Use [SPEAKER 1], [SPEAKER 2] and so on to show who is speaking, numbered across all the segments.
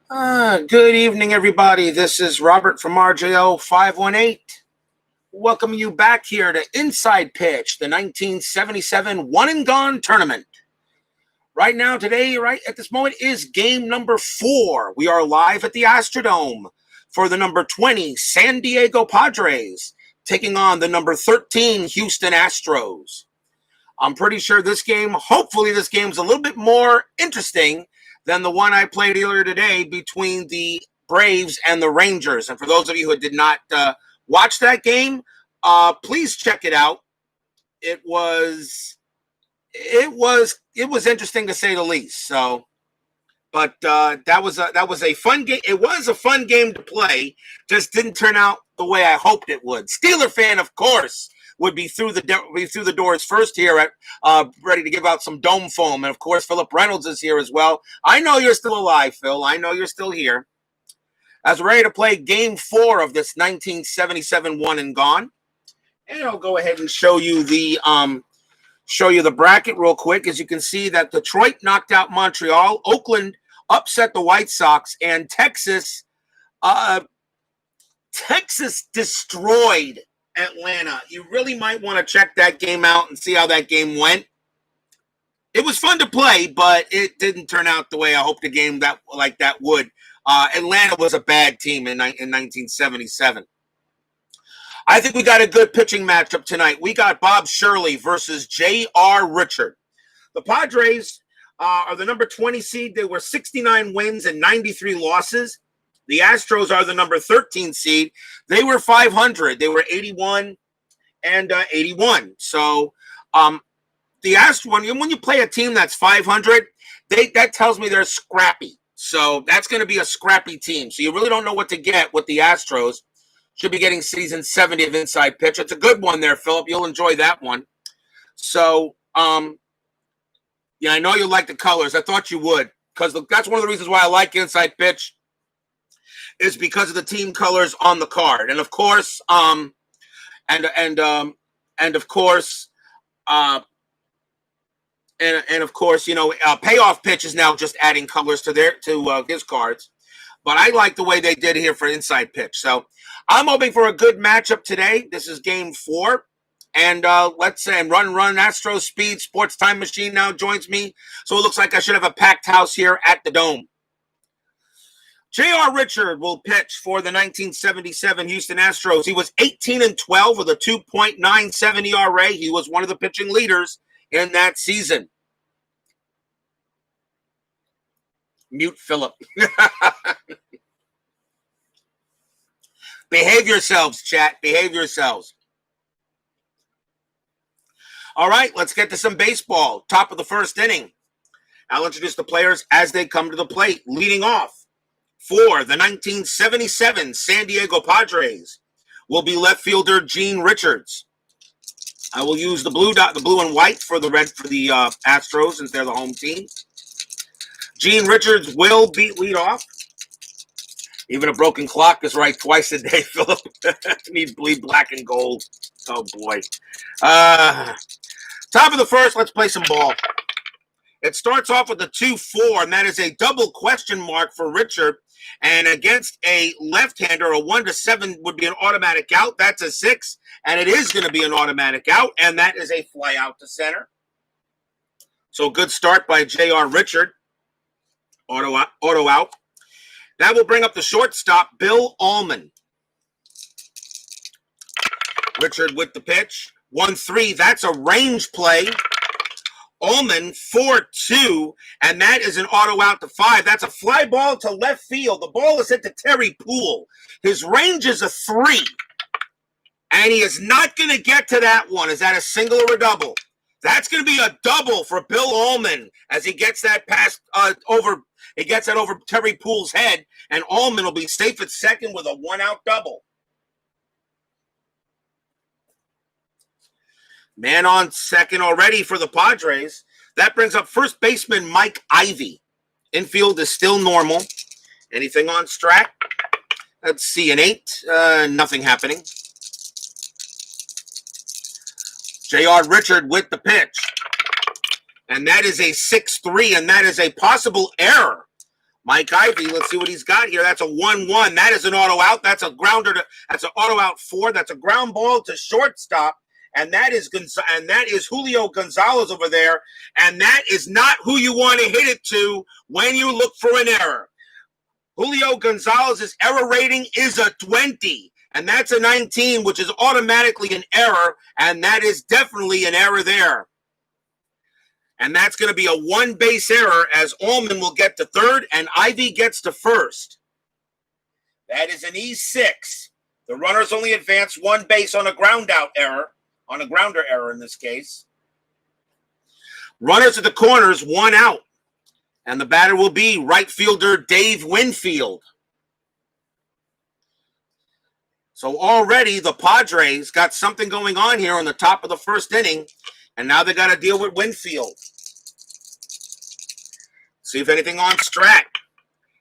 [SPEAKER 1] Good evening, everybody. This is Robert from RJO 518. Welcome you back here to Inside Pitch, the 1977 One and Gone tournament. Right now, today, right at this moment, is game number 4. We are live at the Astrodome for the number 20 San Diego Padres taking on the number 13 Houston Astros. I'm pretty sure hopefully this game's a little bit more interesting than the one I played earlier today between the Braves and the Rangers. And for those of you who did not watch that game, please check it out. It was interesting to say the least. But that was a fun game. It was a fun game to play. Just didn't turn out the way I hoped it would. Steeler fan, of course, would be through the doors first here at ready to give out some dome foam. And of course, Philip Reynolds is here as well. I know you're still alive, Phil. I know you're still here. As we're ready to play game 4 of this 1977 One and Gone. And I'll go ahead and show you the bracket real quick. As you can see that Detroit knocked out Montreal, Oakland upset the White Sox, and Texas destroyed Atlanta. You really might want to check that game out and see how that game went. It was fun to play, but it didn't turn out the way I hoped a game that would. Atlanta was a bad team in 1977. I think we got a good pitching matchup tonight. We got Bob Shirley versus J.R. Richard. The Padres are the number 20 seed. They were 69 wins and 93 losses. The Astros are the number 13 seed. They were 500. They were 81 and 81. So the Astros, when you play a team that's 500, that tells me they're scrappy. So that's going to be a scrappy team. So you really don't know what to get with the Astros. Should be getting season 70 of Inside Pitch. It's a good one there, Philip. You'll enjoy that one. So, yeah, I know you like the colors. I thought you would, because that's one of the reasons why I like Inside Pitch. Is because of the team colors on the card, and of course, Payoff Pitch is now just adding colors to his cards. But I like the way they did here for Inside Pitch. So I'm hoping for a good matchup today. This is game 4. And let's say Run Astros Speed Sports Time Machine now joins me. So it looks like I should have a packed house here at the Dome. J.R. Richard will pitch for the 1977 Houston Astros. He was 18-12 with a 2.97 ERA. He was one of the pitching leaders in that season. Mute Philip. Behave yourselves, chat. Behave yourselves. All right, let's get to some baseball. Top of the first inning. I'll introduce the players as they come to the plate. Leading off for the 1977 San Diego Padres will be left fielder Gene Richards. I will use the blue and white for the red for the Astros since they're the home team. Gene Richards will lead off. Even a broken clock is right twice a day, Philip. Need bleed black and gold. Oh, boy. Top of the first, let's play some ball. It starts off with a 2-4, and that is a double question mark for Richard. And against a left-hander, a 1-7 would be an automatic out. That's a 6, and it is going to be an automatic out, and that is a fly out to center. So good start by J.R. Richard. Auto out. That will bring up the shortstop, Bill Allman. Richard with the pitch. 1-3. That's a range play. Allman 4-2, and that is an auto out to 5. That's a fly ball to left field. The ball is hit to Terry Poole. His range is a 3, and he is not going to get to that one. Is that a single or a double? That's going to be a double for Bill Allman as he gets that pass over. He gets that over Terry Poole's head, and Allman will be safe at second with a 1-out double. Man on second already for the Padres. That brings up first baseman Mike Ivy. Infield is still normal. Anything on Strat? Let's see, an 8. Nothing happening. J.R. Richard with the pitch. And that is a 6-3, and that is a possible error Mike Ivy, let's see what he's got here. That's a 1-1. That is an auto out. That's a grounder. That's an auto out 4. That's a ground ball to shortstop. And that is Julio Gonzalez over there. And that is not who you want to hit it to when you look for an error. Julio Gonzalez's error rating is a 20. And that's a 19, which is automatically an error. And that is definitely an error there. And that's going to be a 1-base error as Allman will get to third and Ivy gets to first. That is an E6. The runners only advance 1 base on a grounder error in this case. Runners at the corners, 1 out. And the batter will be right fielder Dave Winfield. So already the Padres got something going on here on the top of the first inning. And now they got to deal with Winfield. See if anything on Strat.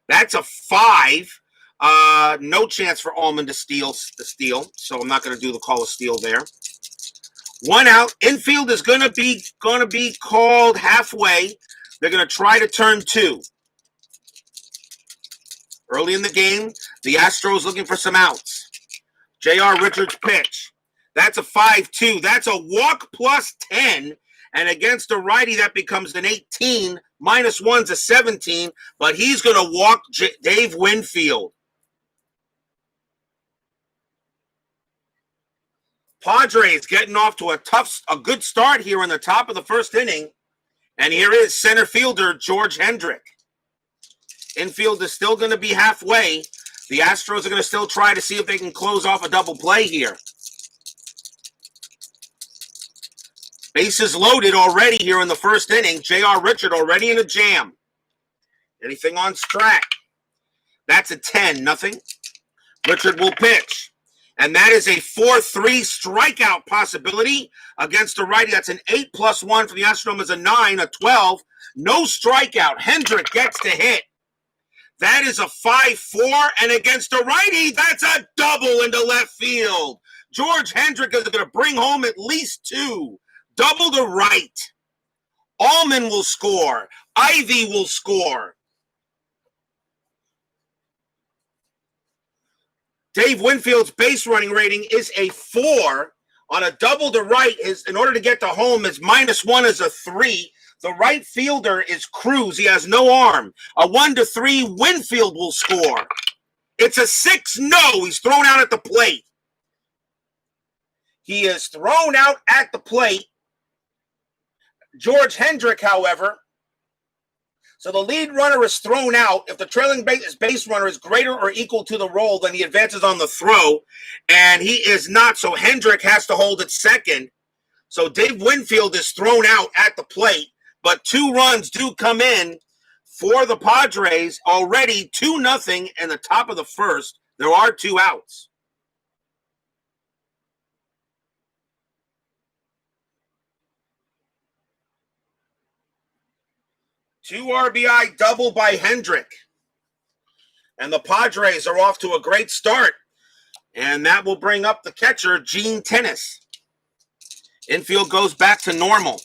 [SPEAKER 1] That's a 5. No chance for Allman to steal. So I'm not going to do the call of steal there. 1 out. Infield is going to be called halfway. They're going to try to turn 2. Early in the game, the Astros looking for some outs. J.R. Richards pitch. That's a 5-2. That's a walk plus 10. And against a righty, that becomes an 18. -1's a 17. But he's going to walk Dave Winfield. Padres getting off to a good start here in the top of the first inning. And here is center fielder George Hendrick. Infield is still going to be halfway. The Astros are going to still try to see if they can close off a double play here. Bases loaded already here in the first inning. J.R. Richard already in a jam. Anything on Strat? That's a 10-0. Richard will pitch. And that is a 4-3 strikeout possibility against a righty. That's an 8+1 for the Astrodome is a 9, a 12. No strikeout. Hendrick gets to hit. That is a 5-4. And against a righty, that's a double into left field. George Hendrick is going to bring home at least 2. Double to right. Allman will score. Ivy will score. Dave Winfield's base running rating is a 4. On a double to right, in order to get to home, his -1 is a 3. The right fielder is Cruz. He has no arm. A 1-3, Winfield will score. It's a 6. No, he's thrown out at the plate. He is thrown out at the plate. George Hendrick, however, so the lead runner is thrown out. If the trailing base runner is greater or equal to the roll, then he advances on the throw, and he is not. So Hendrick has to hold at second. So Dave Winfield is thrown out at the plate, but 2 runs do come in for the Padres. Already 2-0 in the top of the first. There are 2 outs. Two RBI double by Hendrick. And the Padres are off to a great start. And that will bring up the catcher, Gene Tennis. Infield goes back to normal.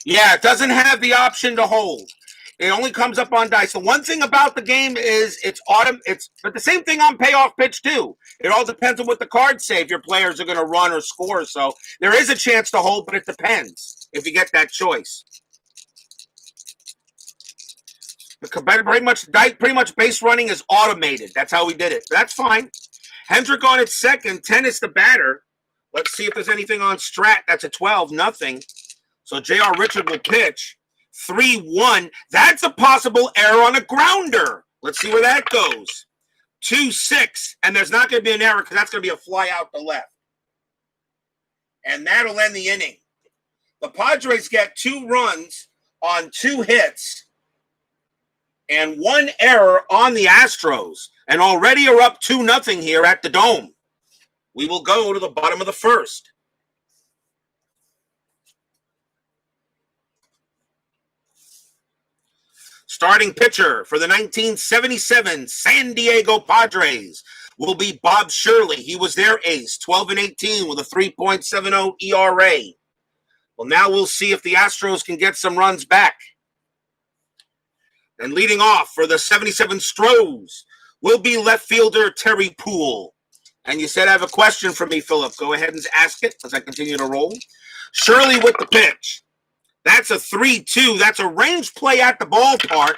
[SPEAKER 1] Yeah, it doesn't have the option to hold. It only comes up on dice. The one thing about the game is but the same thing on payoff pitch too. It all depends on what the cards say if your players are going to run or score. So there is a chance to hold, but it depends if you get that choice. Pretty much base running is automated. That's how we did it. That's fine. Hendrick on its second. Tennis the batter. Let's see if there's anything on Strat. That's a 12-0. So J.R. Richard will pitch. 3-1. That's a possible error on a grounder. Let's see where that goes. 2-6. And there's not going to be an error because that's going to be a fly out to left. And that'll end the inning. The Padres get 2 runs on 2 hits and 1 error on the Astros. And already are up 2-0 here at the Dome. We will go to the bottom of the first. Starting pitcher for the 1977 San Diego Padres will be Bob Shirley. He was their ace, 12-18 with a 3.70 ERA. Well, now we'll see if the Astros can get some runs back. And leading off for the 77 Astros will be left fielder Terry Poole. And you said I have a question for me, Philip. Go ahead and ask it as I continue to roll. Shirley with the pitch. That's a 3-2. That's a range play at the ballpark.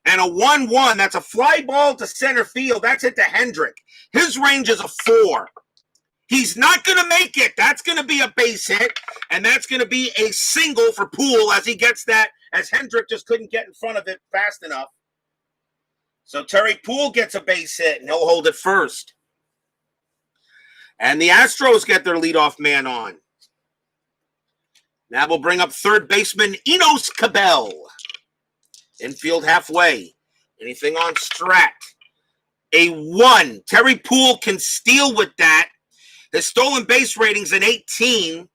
[SPEAKER 1] And a 1-1. That's a fly ball to center field. That's hit to Hendrick. His range is a 4. He's not going to make it. That's going to be a base hit. And that's going to be a single for Poole as he gets that, as Hendrick just couldn't get in front of it fast enough. So Terry Poole gets a base hit, and he'll hold it first. And the Astros get their leadoff man on. Now we'll bring up third baseman Enos Cabell. Infield halfway. Anything on Strat? A 1. Terry Poole can steal with that. His stolen base rating's an 18.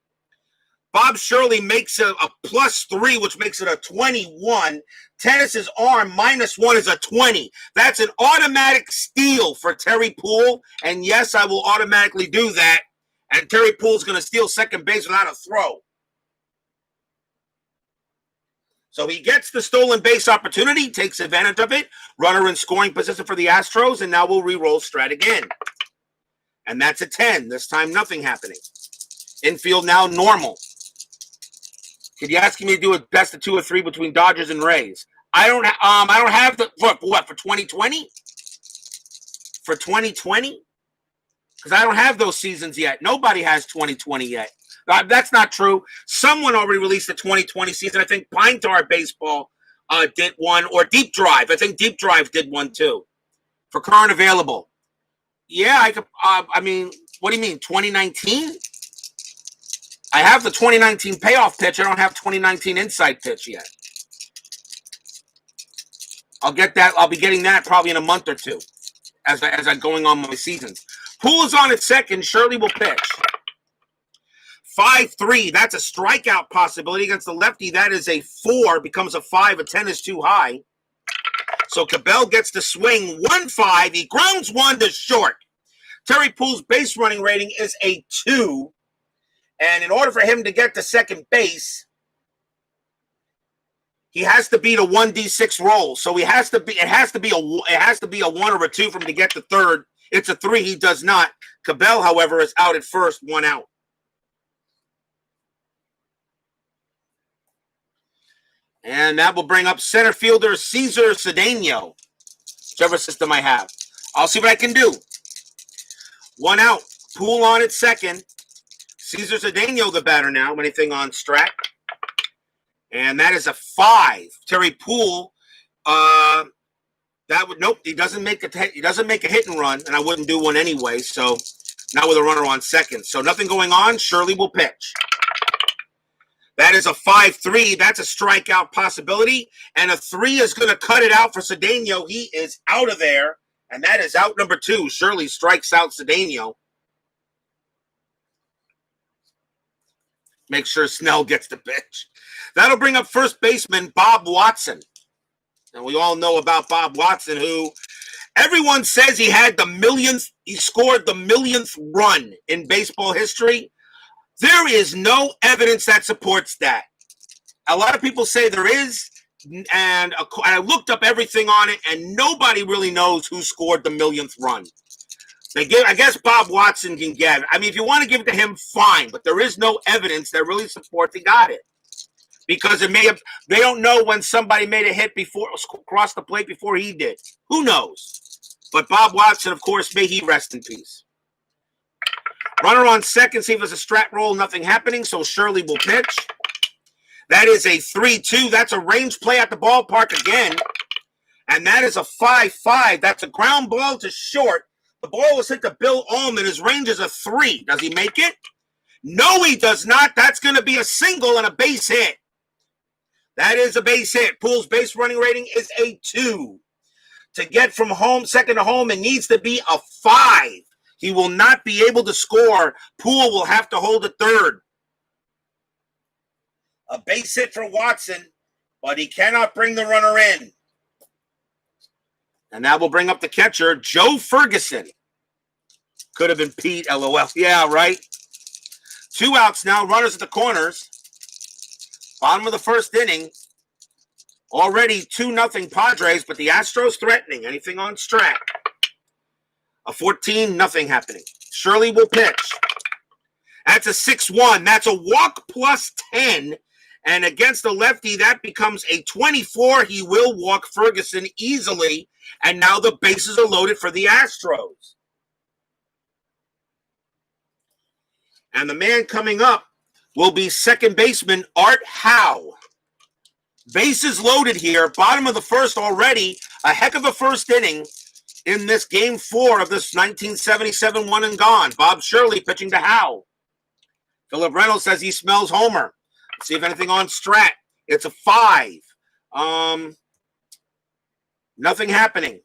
[SPEAKER 1] Bob Shirley makes a +3, which makes it a 21. Tennis's arm -1 is a 20. That's an automatic steal for Terry Poole. And yes, I will automatically do that. And Terry Poole's going to steal second base without a throw. So he gets the stolen base opportunity, takes advantage of it. Runner in scoring position for the Astros, and now we'll re-roll Strat again. And that's a 10. This time, nothing happening. Infield now normal. Could you ask me to do a best of 2 or 3 between Dodgers and Rays? I don't have the for 2020? For 2020? Because I don't have those seasons yet. Nobody has 2020 yet. That's not true. Someone already released the 2020 season. I think Pine Tar Baseball did one, or Deep Drive. I think Deep Drive did one too. For current available. Yeah, I could. I mean, what do you mean, 2019? I have the 2019 payoff pitch. I don't have 2019 inside pitch yet. I'll get that. I'll be getting that probably in a month or two as I'm going on my seasons. Poole is on at second. Shirley will pitch. 5-3. That's a strikeout possibility against the lefty. That is a 4. Becomes a 5. A 10 is too high. So Cabell gets to swing 1-5. He grounds 1 to short. Terry Poole's base running rating is a 2. And in order for him to get to second base, he has to beat a 1d6 roll. So it has to be a 1 or a 2 for him to get to third. It's a 3. He does not. Cabell, however, is out at first, 1 out. And that will bring up center fielder Cesar Cedeno, whichever system I have. I'll see what I can do. 1 out. Poole on at second. Cesar Cedeno the batter now. Anything on Strat? And that is a 5. Terry Poole. Nope. He doesn't make a hit and run, and I wouldn't do one anyway. So now with a runner on second. So nothing going on. Shirley will pitch. That is a 5-3. That's a strikeout possibility. And a 3 is going to cut it out for Cedeno. He is out of there. And that is out number 2. Shirley strikes out Cedeno. Make sure Snell gets the pitch. That'll bring up first baseman Bob Watson. And we all know about Bob Watson, who everyone says he had the millionth, he scored the millionth run in baseball history. There is no evidence that supports that. A lot of people say there is, and I looked up everything on it, and nobody really knows who scored the millionth run. I guess Bob Watson can get it. I mean, if you want to give it to him, fine, but there is no evidence that really supports he got it. Because they don't know when somebody made a hit before, crossed the plate before he did. Who knows? But Bob Watson, of course, may he rest in peace. Runner on second, see if there's a strat roll, nothing happening, so Shirley will pitch. That is a 3-2. That's a range play at the ballpark again. And that is a 5-5. That's a ground ball to short. The ball was hit to Bill Ullman. His range is a 3. Does he make it? No, he does not. That's going to be a single and a base hit. That is a base hit. Poole's base running rating is a 2. To get from home, second to home, it needs to be a 5. He will not be able to score. Poole will have to hold a third. A base hit for Watson, but he cannot bring the runner in. And that will bring up the catcher, Joe Ferguson. Could have been Pete, LOL. Yeah, right. 2 outs now, runners at the corners. Bottom of the first inning. Already 2-0 Padres, but the Astros threatening. Anything on Strat? A 14-0 happening. Shirley will pitch. That's a 6-1. That's a walk plus 10. And against the lefty, that becomes a 24. He will walk Ferguson easily. And now the bases are loaded for the Astros. And the man coming up will be second baseman Art HOU. Bases loaded here. Bottom of the first already. A heck of a first inning in this game 4 of this 1977 one and gone. Bob Shirley pitching to HOU. Philip Reynolds says he smells Homer. Let's see if anything on Strat. It's a 5. Nothing happening.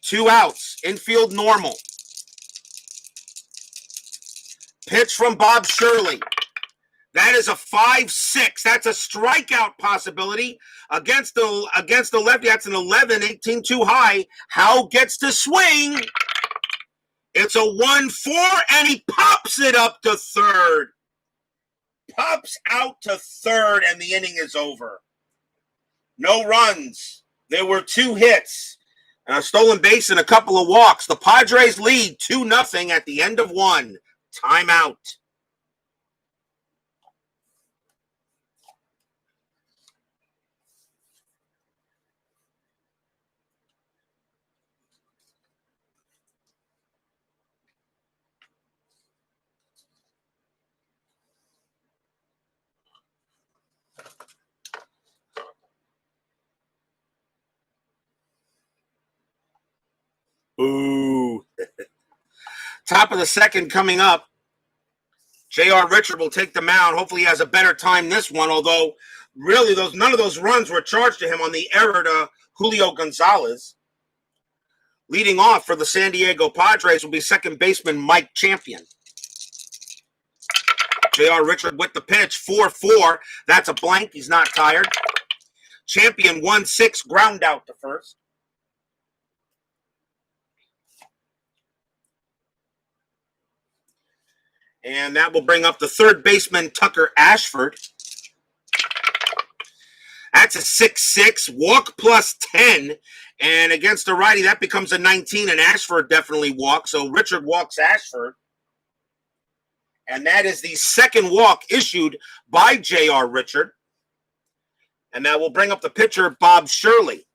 [SPEAKER 1] 2 outs. Infield normal. Pitch from Bob Shirley. That is a 5-6. That's a strikeout possibility. Against the lefty, that's an 11, 18 too high. HOU gets to swing. It's a 1-4, and he pops it up to third. Pops out to third, and the inning is over. No runs. There were 2 hits, a stolen base, and a couple of walks. The Padres lead 2-0 at the end of 1. Timeout. Ooh. Top of the second coming up. J.R. Richard will take the mound. Hopefully he has a better time this one, although really none of those runs were charged to him on the error to Julio Gonzalez. Leading off for the San Diego Padres will be second baseman Mike Champion. J.R. Richard with the pitch, 4-4. That's a blank. He's not tired. Champion 1-6, ground out to first. And that will bring up the third baseman, Tucker Ashford. That's a 6-6, walk plus 10. And against the righty, that becomes a 19, and Ashford definitely walks. So Richard walks Ashford. And that is the second walk issued by J.R. Richard. And that will bring up the pitcher, Bob Shirley.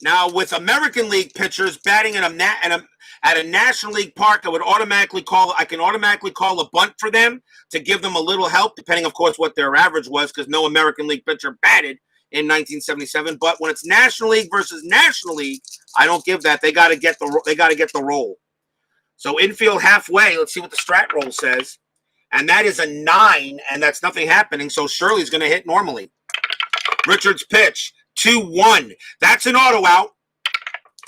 [SPEAKER 1] Now, with American League pitchers batting at a National League park, I can automatically call a bunt for them to give them a little help, depending, of course, what their average was, because no American League pitcher batted in 1977. But when it's National League versus National League, I don't give that. They got to get the roll. So infield halfway. Let's see what the strat roll says, and that is a 9, and that's nothing happening. So Shirley's going to hit normally. Richard's pitch, 2-1. That's an auto out.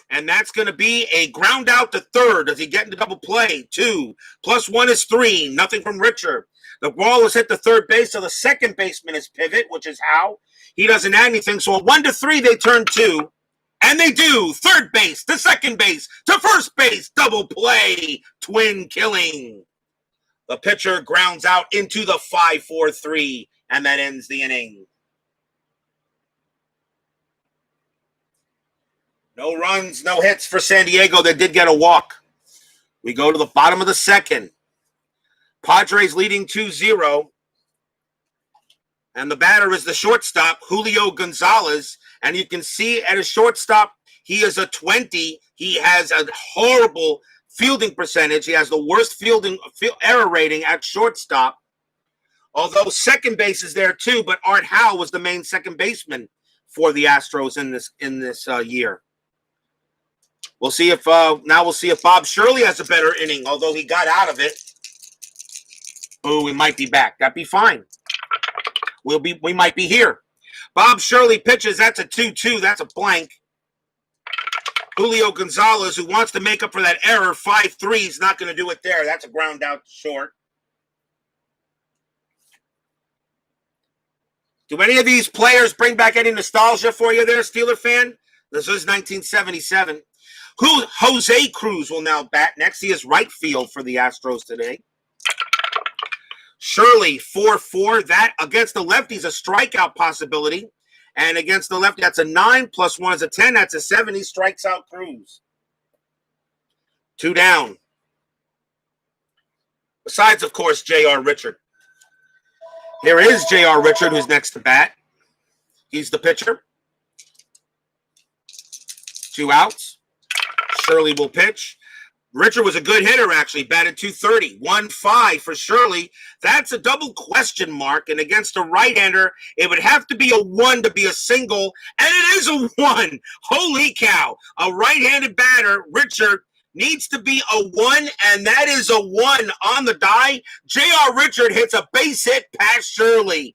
[SPEAKER 1] And that's going to be a ground out to third. Does he get into double play? 2 + 1 is 3. Nothing from Richard. The ball is hit to third base, so the second baseman is pivot, which is HOU. He doesn't add anything. So a 1-3, they turn 2. And they do. Third base to second base to first base. Double play. Twin killing. The pitcher grounds out into the 5-4-3. And that ends the inning. No runs, no hits for San Diego. They did get a walk. We go to the bottom of the second. Padres leading 2-0. And the batter is the shortstop, Julio Gonzalez. And you can see at his shortstop, he is a 20. He has a horrible fielding percentage. He has the worst error rating at shortstop. Although second base is there too, but Art HOU was the main second baseman for the Astros in this year. We'll see if Bob Shirley has a better inning, although he got out of it. Oh, we might be back. That'd be fine. We might be here. Bob Shirley pitches. That's a 2-2. That's a blank. Julio Gonzalez, who wants to make up for that error, 5-3, is not going to do it there. That's a ground out short. Do any of these players bring back any nostalgia for you there, Steeler fan? This is 1977. Jose Cruz will now bat next. He is right field for the Astros today. Shirley, 4-4. That against the lefty is a strikeout possibility. And against the lefty, that's a 9 plus 1 is a 10. That's a 7. He strikes out Cruz. 2 down. Besides, of course, J.R. Richard. Here is J.R. Richard, who's next to bat. He's the pitcher. 2 outs. Shirley will pitch. Richard was a good hitter, actually. Batted .230. 1-5 for Shirley. That's a double question mark. And against a right-hander, it would have to be a 1 to be a single. And it is a 1. Holy cow. A right-handed batter, Richard, needs to be a 1, and that is a 1 on the die. J.R. Richard hits a base hit past Shirley.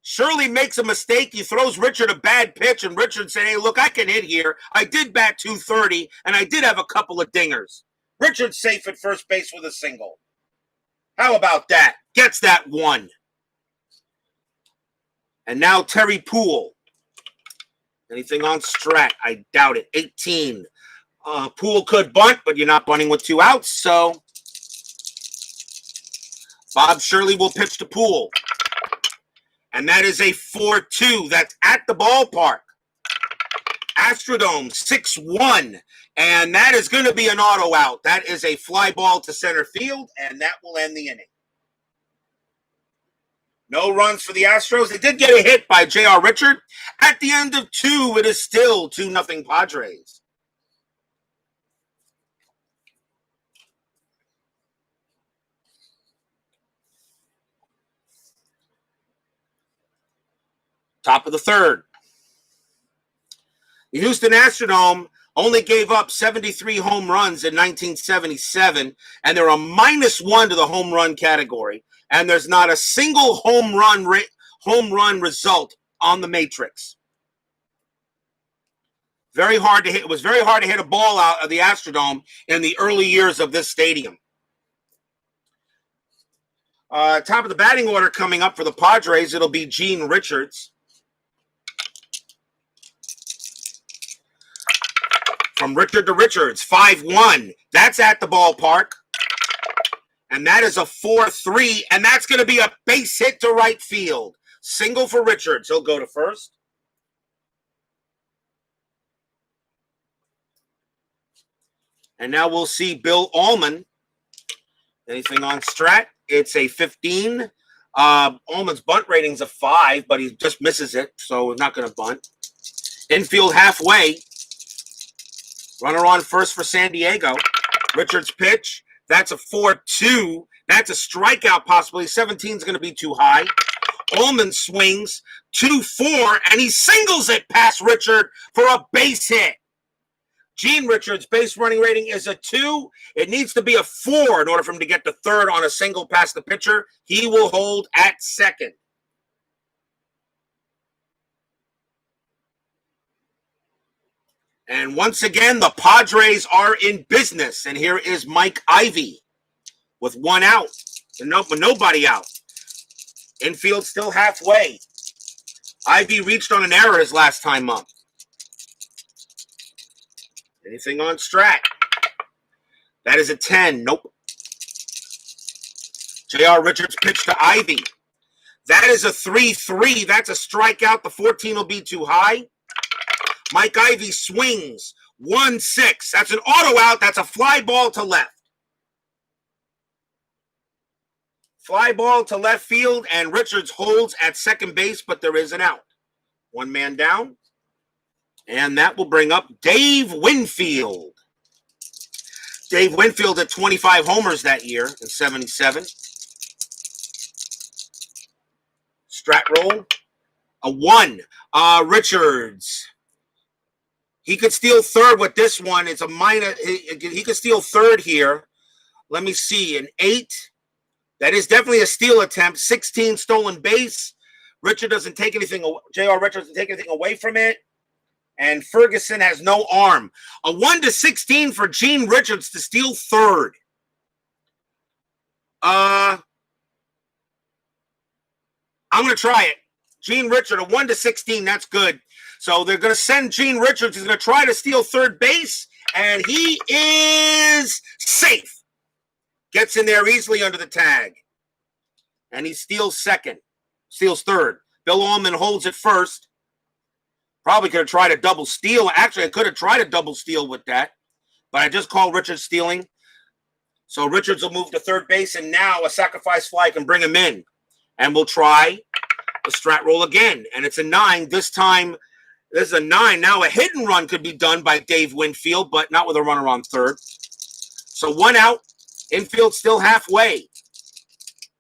[SPEAKER 1] Shirley makes a mistake. He throws Richard a bad pitch, and Richard said, hey, look, I can hit here. I did bat .230, and I did have a couple of dingers. Richard's safe at first base with a single. How about that? Gets that 1. And now Terry Poole. Anything on Strat? I doubt it. 18. Poole could bunt, but you're not bunting with 2 outs, so Bob Shirley will pitch to Poole. And that is a 4-2. That's at the ballpark. Astrodome, 6-1. And that is going to be an auto out. That is a fly ball to center field, and that will end the inning. No runs for the Astros. They did get a hit by J.R. Richard. At the end of 2, it is still 2-0 Padres. Top of the 3rd. The Houston Astrodome only gave up 73 home runs in 1977, and they're a -1 to the home run category. And there's not a single home run result on the matrix. Very hard to hit. It was very hard to hit a ball out of the Astrodome in the early years of this stadium. Top of the batting order coming up for the Padres, it'll be Gene Richards. From Richard to Richards, 5-1. That's at the ballpark. And that is a 4-3, and that's going to be a base hit to right field. Single for Richards. He'll go to first. And now we'll see Bill Allman. Anything on Strat? It's a 15. Allman's bunt rating's a 5, but he just misses it, so not going to bunt. Infield halfway. Runner on first for San Diego. Richards pitch. That's a 4-2. That's a strikeout possibly. 17 is going to be too high. Allman swings 2-4, and he singles it past Richard for a base hit. Gene Richards' base running rating is a 2. It needs to be a 4 in order for him to get to third on a single past the pitcher. He will hold at second. And once again, the Padres are in business. And here is Mike Ivy with 1 out. With nobody out. Infield still halfway. Ivy reached on an error his last time up. Anything on Strat? That is a 10. Nope. J.R. Richards pitched to Ivy. That is a 3-3. That's a strikeout. The 14 will be too high. Mike Ivy swings 1-6. That's an auto out. That's a fly ball to left. Fly ball to left field, and Richards holds at second base, but there is an out. 1 man down. And that will bring up Dave Winfield. Dave Winfield had 25 homers that year in 77. Strat roll. A 1. Richards. He could steal third with this one. It's a minor. He could steal third here. Let me see. An 8. That is definitely a steal attempt. 16 stolen base. Richard doesn't take anything. J.R. Richards doesn't take anything away from it. And Ferguson has no arm. A 1-16 for Gene Richards to steal third. I'm going to try it. Gene Richard, a 1-16. That's good. So they're going to send Gene Richards. He's going to try to steal third base. And he is safe. Gets in there easily under the tag. and he steals third. Bill Allman holds it first. Probably could have tried a double steal. Actually, I could have tried a double steal with that, but I just called Richards stealing. So Richards will move to third base, and now a sacrifice fly can bring him in. And we'll try the strat roll again, and it's a 9. This time, this is a 9. Now a hit and run could be done by Dave Winfield, but not with a runner on third. So 1 out. Infield still halfway.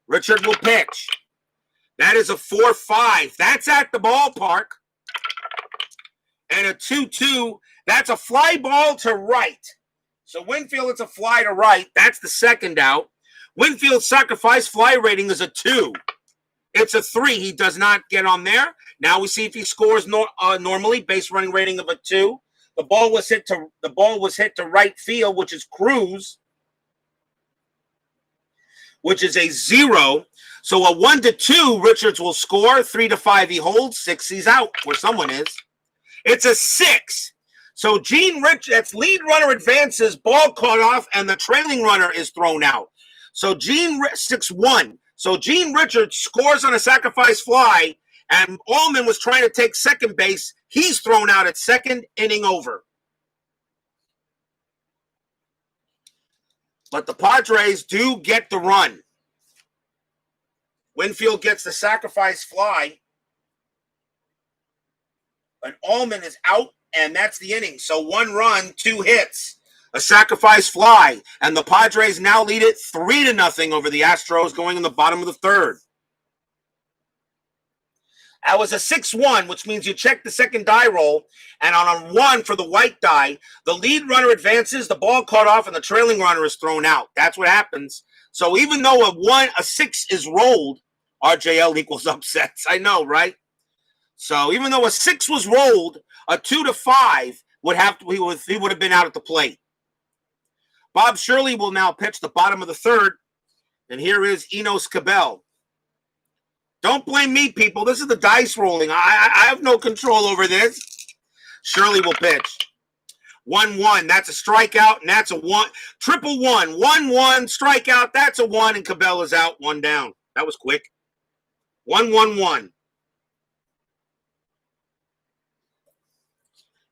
[SPEAKER 1] Richard will pitch. That is a 4-5. That's at the ballpark. And a 2-2. That's a fly ball to right. So Winfield, it's a fly to right. That's the second out. Winfield's sacrifice fly rating is a 2. It's a 3. He does not get on there. Now we see if he scores normally. Base running rating of a 2. The ball was hit to right field, which is Cruz, which is a 0. So a 1-2, Richards will score. 3-5, he holds. 6, he's out where someone is. It's a 6. So Gene Richards, lead runner advances, ball caught off, and the trailing runner is thrown out. So 6-1. So Gene Richards scores on a sacrifice fly, and Allman was trying to take second base. He's thrown out at second, inning over. But the Padres do get the run. Winfield gets the sacrifice fly, and Allman is out, and that's the inning. So 1 run, 2 hits, a sacrifice fly, and the Padres now lead it 3-0 over the Astros going in the bottom of the third. That was a 6-1, which means you check the second die roll, and on a 1 for the white die, the lead runner advances, the ball caught off, and the trailing runner is thrown out. That's what happens. So even though a 6 is rolled, RJL equals upsets. I know, right? So even though a 6 was rolled, a 2-5 he would have been out at the plate. Bob Shirley will now pitch the bottom of the third, and here is Enos Cabell. Don't blame me, people. This is the dice rolling. I have no control over this. Shirley will pitch. 1-1. That's a strikeout, and that's a 1. 1-1. 1-1. Strikeout. That's a 1, and Cabell is out. 1 down. That was quick. 1-1-1.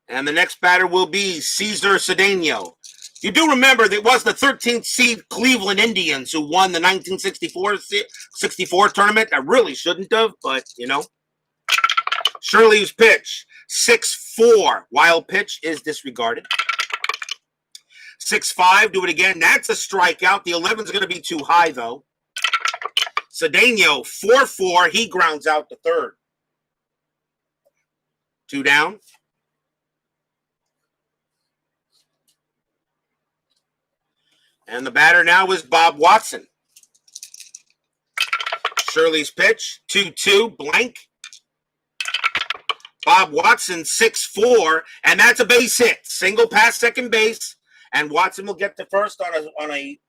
[SPEAKER 1] And the next batter will be Cesar Cedeno. You do remember that it was the 13th seed Cleveland Indians who won the 1964 tournament. I really shouldn't have, but, you know. Shirley's pitch, 6-4. Wild pitch is disregarded. 6-5, do it again. That's a strikeout. The 11's going to be too high, though. Cedeno, 4-4. He grounds out to third. 2 down. And the batter now is Bob Watson. Shirley's pitch, 2-2, blank. Bob Watson, 6-4, and that's a base hit. Single past second base, and Watson will get to first on a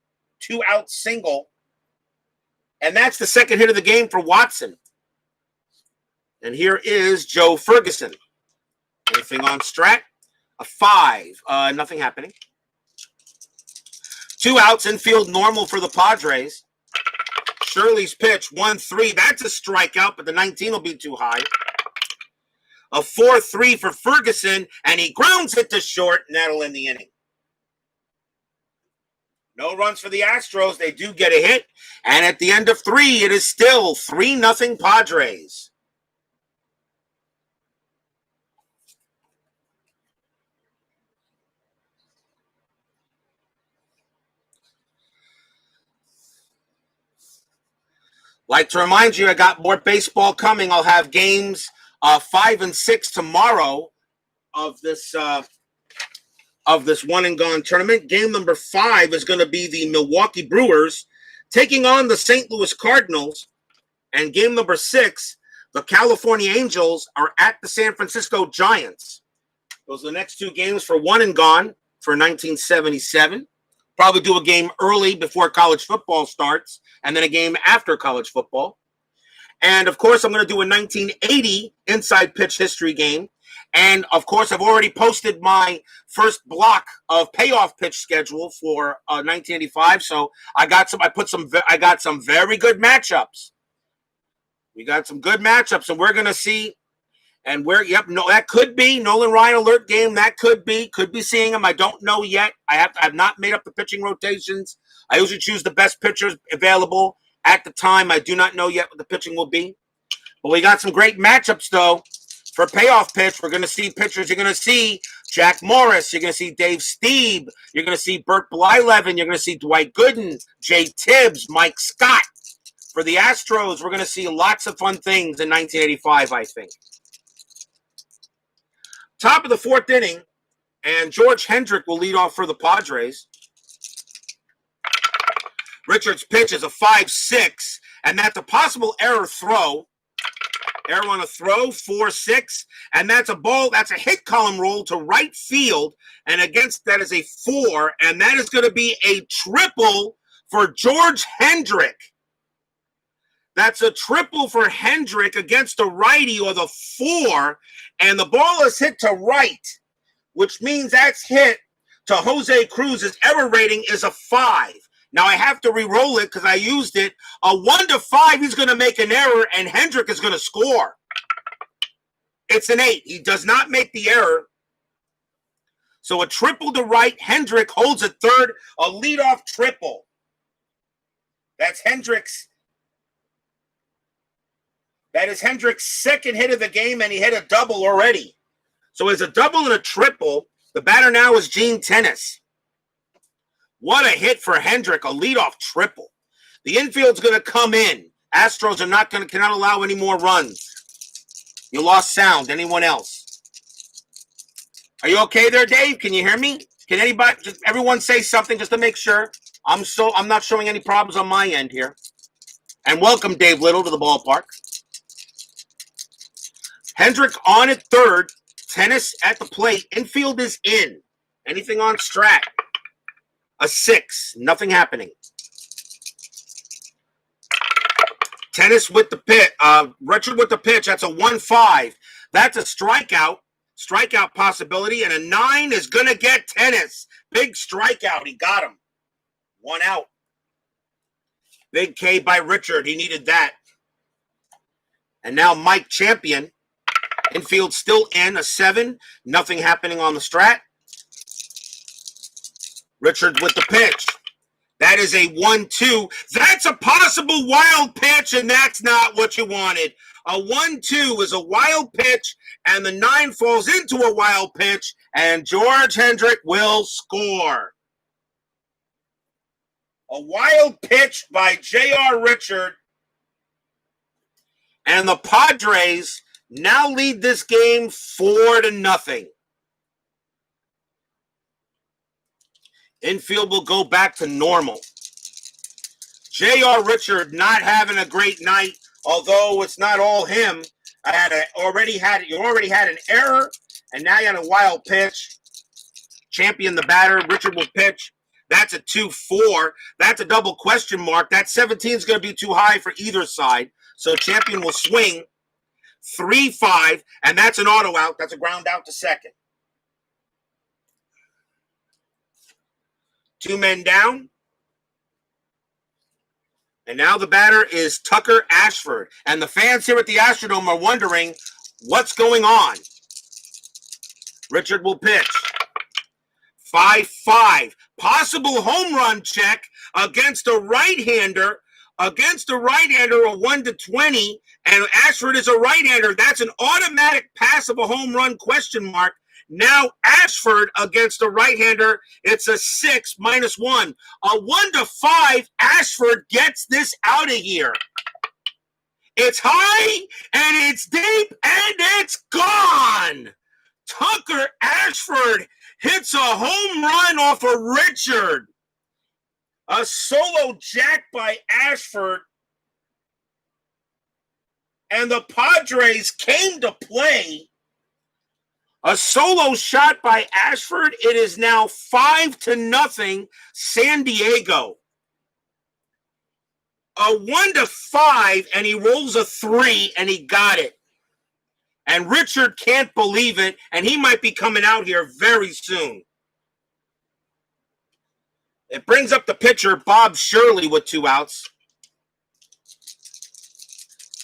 [SPEAKER 1] 2-out single. And that's the second hit of the game for Watson. And here is Joe Ferguson. Anything on strat? A 5. Nothing happening. 2 outs, infield normal for the Padres. Shirley's pitch, 1-3. That's a strikeout, but the 19 will be too high. A 4-3 for Ferguson, and he grounds it to short, and that'll end the inning. No runs for the Astros. They do get a hit, and at the end of 3, it is still 3-0 Padres. Like to remind you, I got more baseball coming. I'll have games 5 and 6 tomorrow of this one and gone tournament. Game number 5 is going to be the Milwaukee Brewers taking on the St. Louis Cardinals. And game number 6, the California Angels are at the San Francisco Giants. Those are the next 2 games for one and gone for 1977. Probably do a game early before college football starts, and then a game after college football. And, of course, I'm going to do a 1980 Inside Pitch History game. And, of course, I've already posted my first block of payoff pitch schedule for 1985. So I got some very good matchups We got some good matchups, and we're going to see. And no, that could be Nolan Ryan alert game. That could be seeing him. I don't know yet. I've not made up the pitching rotations. I usually choose the best pitchers available at the time. I do not know yet what the pitching will be. But we got some great matchups, though. For payoff pitch, we're going to see pitchers. You're going to see Jack Morris. You're going to see Dave Stieb. You're going to see Burt Blyleven. You're going to see Dwight Gooden, Jay Tibbs, Mike Scott. For the Astros, we're going to see lots of fun things in 1985, I think. Top of the fourth inning, and George Hendrick will lead off for the Padres. Richard's pitch is a 5-6, and that's a possible error throw. Error on a throw, 4-6, and that's a ball. That's a hit column roll to right field, and against that is a 4, and that is going to be a triple for George Hendrick. That's a triple for Hendrick against the righty or the 4, and the ball is hit to right, which means that's hit to Jose Cruz's error rating is a 5. Now, I have to re-roll it because I used it. A 1-5, he's going to make an error, and Hendrick is going to score. It's an 8. He does not make the error. So a triple to right. Hendrick holds at third. A leadoff triple. That's Hendrick's. That is Hendrick's second hit of the game, and he hit a double already. So it's a double and a triple. The batter now is Gene Tennis. What a hit for Hendrick, a leadoff triple. The infield's going to come in. Astros are cannot allow any more runs. You lost sound. Anyone else? Are you okay there, Dave? Can you hear me? Can everyone say something just to make sure? I'm not showing any problems on my end here. And welcome, Dave Little, to the ballpark. Hendrick on at third. Tennis at the plate. Infield is in. Anything on Strat? A 6. Nothing happening. Tennis with the pitch. Richard with the pitch. That's a 1-5. That's a strikeout. Strikeout possibility. And a 9 is going to get Tennis. Big strikeout. He got him. 1 out. Big K by Richard. He needed that. And now Mike Champion. Infield still in. A 7. Nothing happening on the Strat. Richard with the pitch. That is a 1-2. That's a possible wild pitch, and that's not what you wanted. A 1-2 is a wild pitch, and the 9 falls into a wild pitch, and George Hendrick will score. A wild pitch by J.R. Richard, and the Padres now lead this game 4-0. Infield will go back to normal. J.R. Richard not having a great night, although it's not all him. You already had an error, and now you had a wild pitch. Champion the batter. Richard will pitch. That's a 2-4. That's a double question mark. That 17 is going to be too high for either side. So Champion will swing. 3-5, and that's an auto out. That's a ground out to second. 2 men down. And now the batter is Tucker Ashford. And the fans here at the Astrodome are wondering what's going on. Richard will pitch. 5-5. Possible home run check against a right-hander. Against a right-hander, a 1-20. And Ashford is a right-hander. That's an automatic pass of a home run question mark. Now Ashford against a right-hander, it's a 6 -1. A 1-5, Ashford gets this out of here. It's high, and it's deep, and it's gone. Tucker Ashford hits a home run off of Richard. A solo jack by Ashford. And the Padres came to play. A solo shot by Ashford. It is now 5-0 San Diego. A 1-5, and he rolls a 3, and he got it. And Richard can't believe it, and he might be coming out here very soon. It brings up the pitcher, Bob Shirley, with 2 outs.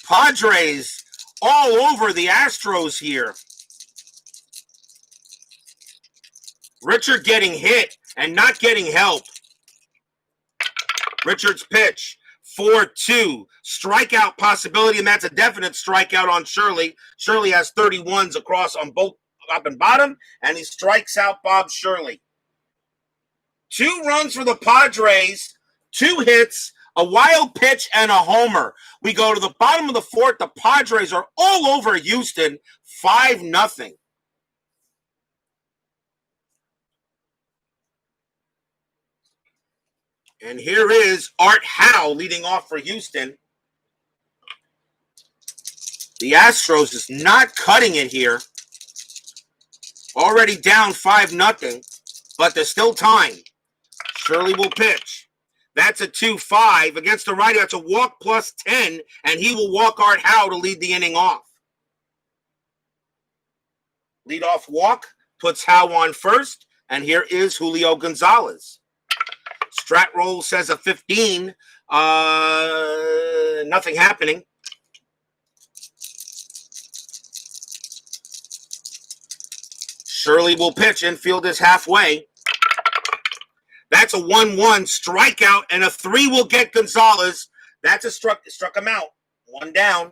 [SPEAKER 1] Padres all over the Astros here. Richard getting hit and not getting help. Richard's pitch, 4-2. Strikeout possibility, and that's a definite strikeout on Shirley. Shirley has 31s across on both top and bottom, and he strikes out Bob Shirley. 2 runs for the Padres, 2 hits, a wild pitch, and a homer. We go to the bottom of the 4th. The Padres are all over Houston, 5-0. And here is HOU leading off for Houston. The Astros is not cutting it here. Already down 5-0, but there's still time. Shirley will pitch. That's a 2-5. Against the righty, that's a walk plus 10, and he will walk HOU to lead the inning off. Leadoff walk puts HOU on first, and here is Julio Gonzalez. Strat roll says a 15. Nothing happening. Shirley will pitch. Infield is halfway. That's a 1-1 strikeout, and a 3 will get Gonzalez. That's a struck him out. 1 down.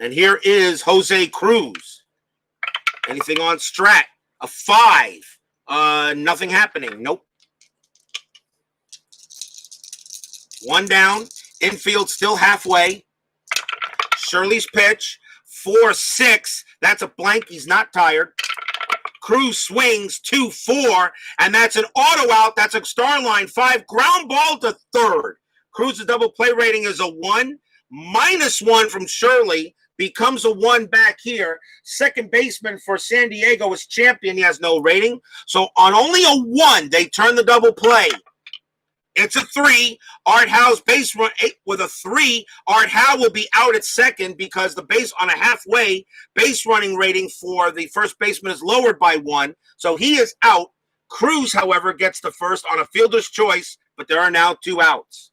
[SPEAKER 1] And here is Jose Cruz. Anything on Strat? A 5. Nothing happening. Nope. 1 down. Infield still halfway. Shirley's pitch. 4-6. That's a blank. He's not tired. Cruz swings 2-4, and that's an auto out. That's a star line 5. Ground ball to third. Cruz's double play rating is a 1. -1 from Shirley. Becomes a 1 back here. Second baseman for San Diego is champion. He has no rating. So on only a 1, they turn the double play. It's a 3. HOU's base run with a 3. HOU will be out at second because the base on a halfway base running rating for the first baseman is lowered by 1. So he is out. Cruz, however, gets the first on a fielder's choice, but there are now 2 outs.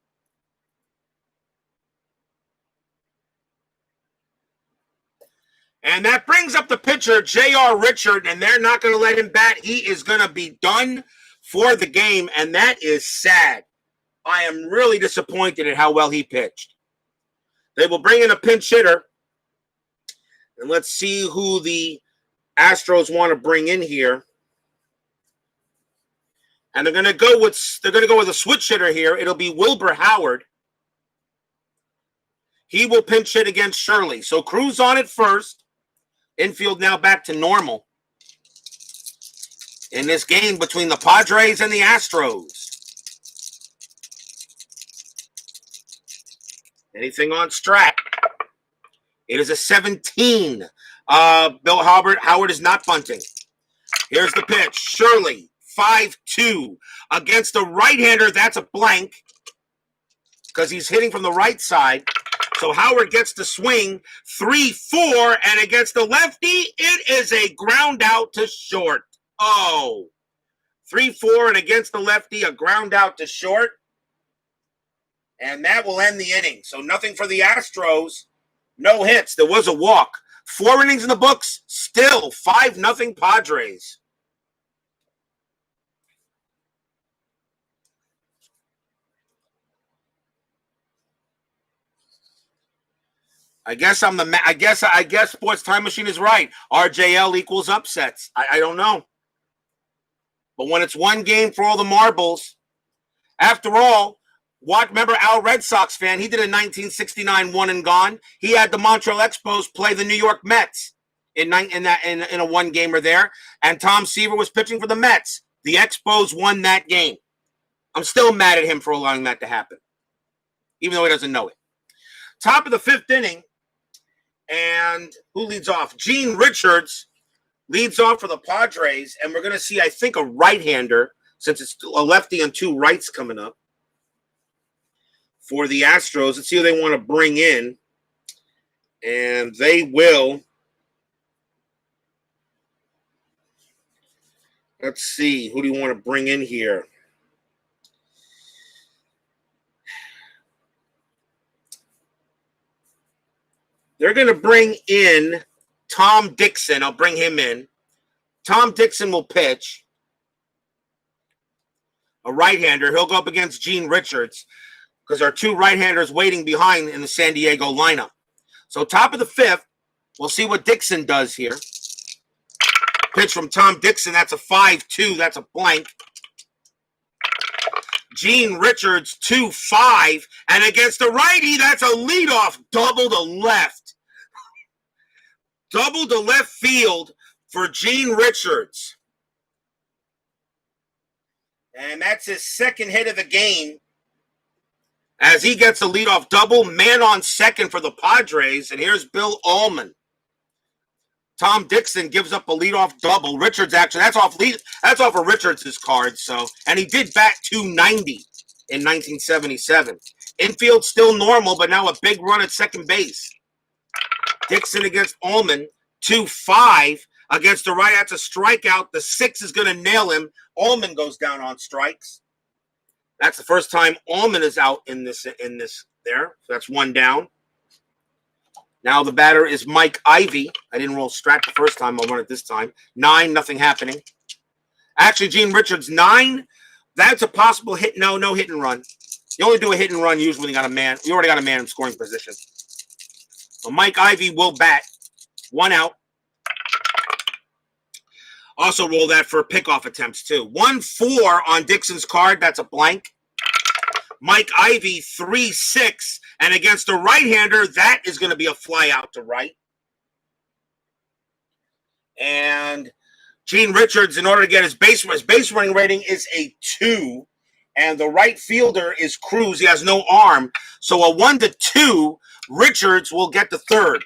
[SPEAKER 1] And that brings up the pitcher, J.R. Richard, and they're not going to let him bat. He is going to be done for the game, and that is sad. I am really disappointed at how well he pitched. They will bring in a pinch hitter, and let's see who the Astros want to bring in here. And they're going to go with a switch hitter here. It'll be Wilbur Howard. He will pinch hit against Shirley. So Cruz on it first. Infield now back to normal in this game between the Padres and the Astros. Anything on Strat? It is a 17. Bill Howard is not bunting. Here's the pitch. Shirley, 5-2. Against the right-hander, that's a blank because he's hitting from the right side. So Howard gets the swing, 3-4, and against the lefty, it is a ground out to short. Oh, 3-4, and against the lefty, a ground out to short. And that will end the inning. So nothing for the Astros. No hits. There was a walk. 4 innings in the books. Still 5-0 Padres. I guess Sports Time Machine is right. RJL equals upsets. I don't know. But when it's 1 game for all the marbles, after all, remember Al Red Sox fan, he did a 1969 one and gone. He had the Montreal Expos play the New York Mets in a 1 gamer there, and Tom Seaver was pitching for the Mets. The Expos won that game. I'm still mad at him for allowing that to happen, even though he doesn't know it. Top of the 5th inning. And who leads off? Gene Richards leads off for the Padres. And we're going to see, I think, a right-hander, since it's a lefty and 2 rights coming up for the Astros. Let's see who they want to bring in. And they will. Let's see. Who do you want to bring in here? They're going to bring in Tom Dixon. I'll bring him in. Tom Dixon will pitch. A right-hander. He'll go up against Gene Richards because there are two right-handers waiting behind in the San Diego lineup. So top of the fifth, we'll see what Dixon does here. Pitch from Tom Dixon. That's a 5-2. That's a blank. Gene Richards, 2-5. And against the righty, that's a leadoff double to left. Double to left field for Gene Richards. And that's his second hit of the game as he gets a leadoff double. Man on second for the Padres. And here's Bill Ullman. Tom Dixon gives up a leadoff double. Richards actually, that's off of Richards' card. So, and he did bat 290 in 1977. Infield still normal, but now a big run at second base. Dixon against Ullman, 2-5 against the right. That's a strikeout. The 6 is going to nail him. Ullman goes down on strikes. That's the first time Ullman is out in this there. So that's one down. Now the batter is Mike Ivy. I didn't roll Strat the first time. I'll run it this time. 9, nothing happening. Actually, Gene Richards, 9. That's a possible hit. No hit and run. You only do a hit and run usually when you got a man. You already got a man in scoring position. So Mike Ivy will bat. 1 out. Also roll that for pickoff attempts too. 1-4 on Dixon's card. That's a blank. Mike Ivy, 3-6. And against a right-hander, that is going to be a fly out to right. And Gene Richards, in order to get his base running rating is a 2. And the right fielder is Cruz. He has no arm. So a 1-2, Richards will get the third.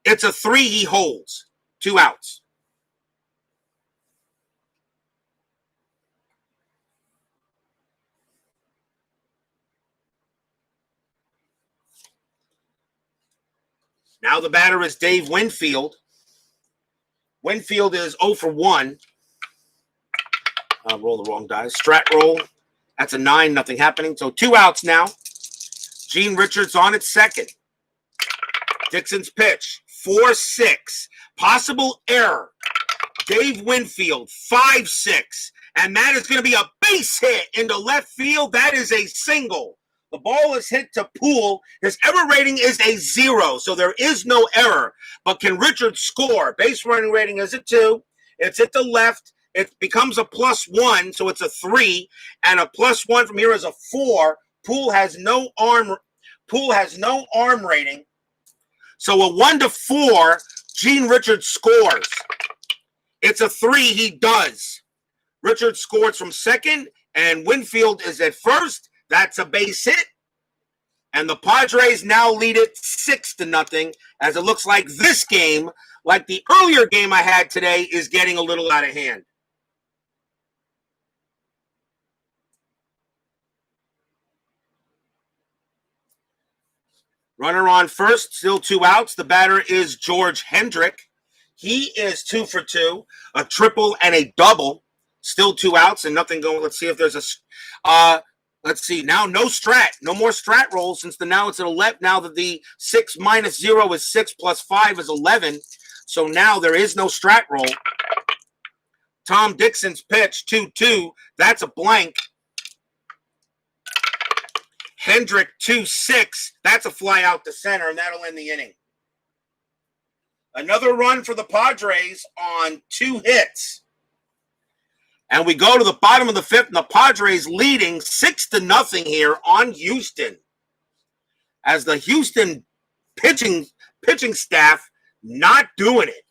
[SPEAKER 1] It's a 3 he holds. 2 outs. Now the batter is Dave Winfield. Winfield is 0 for 1. I'll roll the wrong dice. Strat roll. That's a 9, nothing happening. So 2 outs now. Gene Richards on at second. Dixon's pitch, 4-6. Possible error. Dave Winfield, 5-6. And that is going to be a base hit into left field. That is a single. The ball is hit to Poole. His error rating is a 0, so there is no error. But can Richards score? Base running rating is a 2. It's at the left. It becomes a +1, so it's a 3. And a +1 from here is a 4. Poole has no arm rating. So a 1-4, Gene Richards scores. It's a 3, he does. Richards scores from second, and Winfield is at first. That's a base hit. And the Padres now lead it 6-0, as it looks like this game, like the earlier game I had today, is getting a little out of hand. Runner on first, still 2 outs. The batter is George Hendrick. He is 2 for 2, a triple and a double. Still 2 outs and nothing going. Let's see if there's a let's see. Now no strat. No more strat rolls since now it's at 11. Now that the 6 minus 0 is 6 plus 5 is 11. So now there is no strat roll. Tom Dixon's pitch, 2-2. That's a blank. Hendrick, 2-6. That's a fly out to center, and that'll end the inning. Another run for the Padres on 2 hits. And we go to the bottom of the 5th, and the Padres leading 6-0 here on Houston. As the Houston pitching staff not doing it.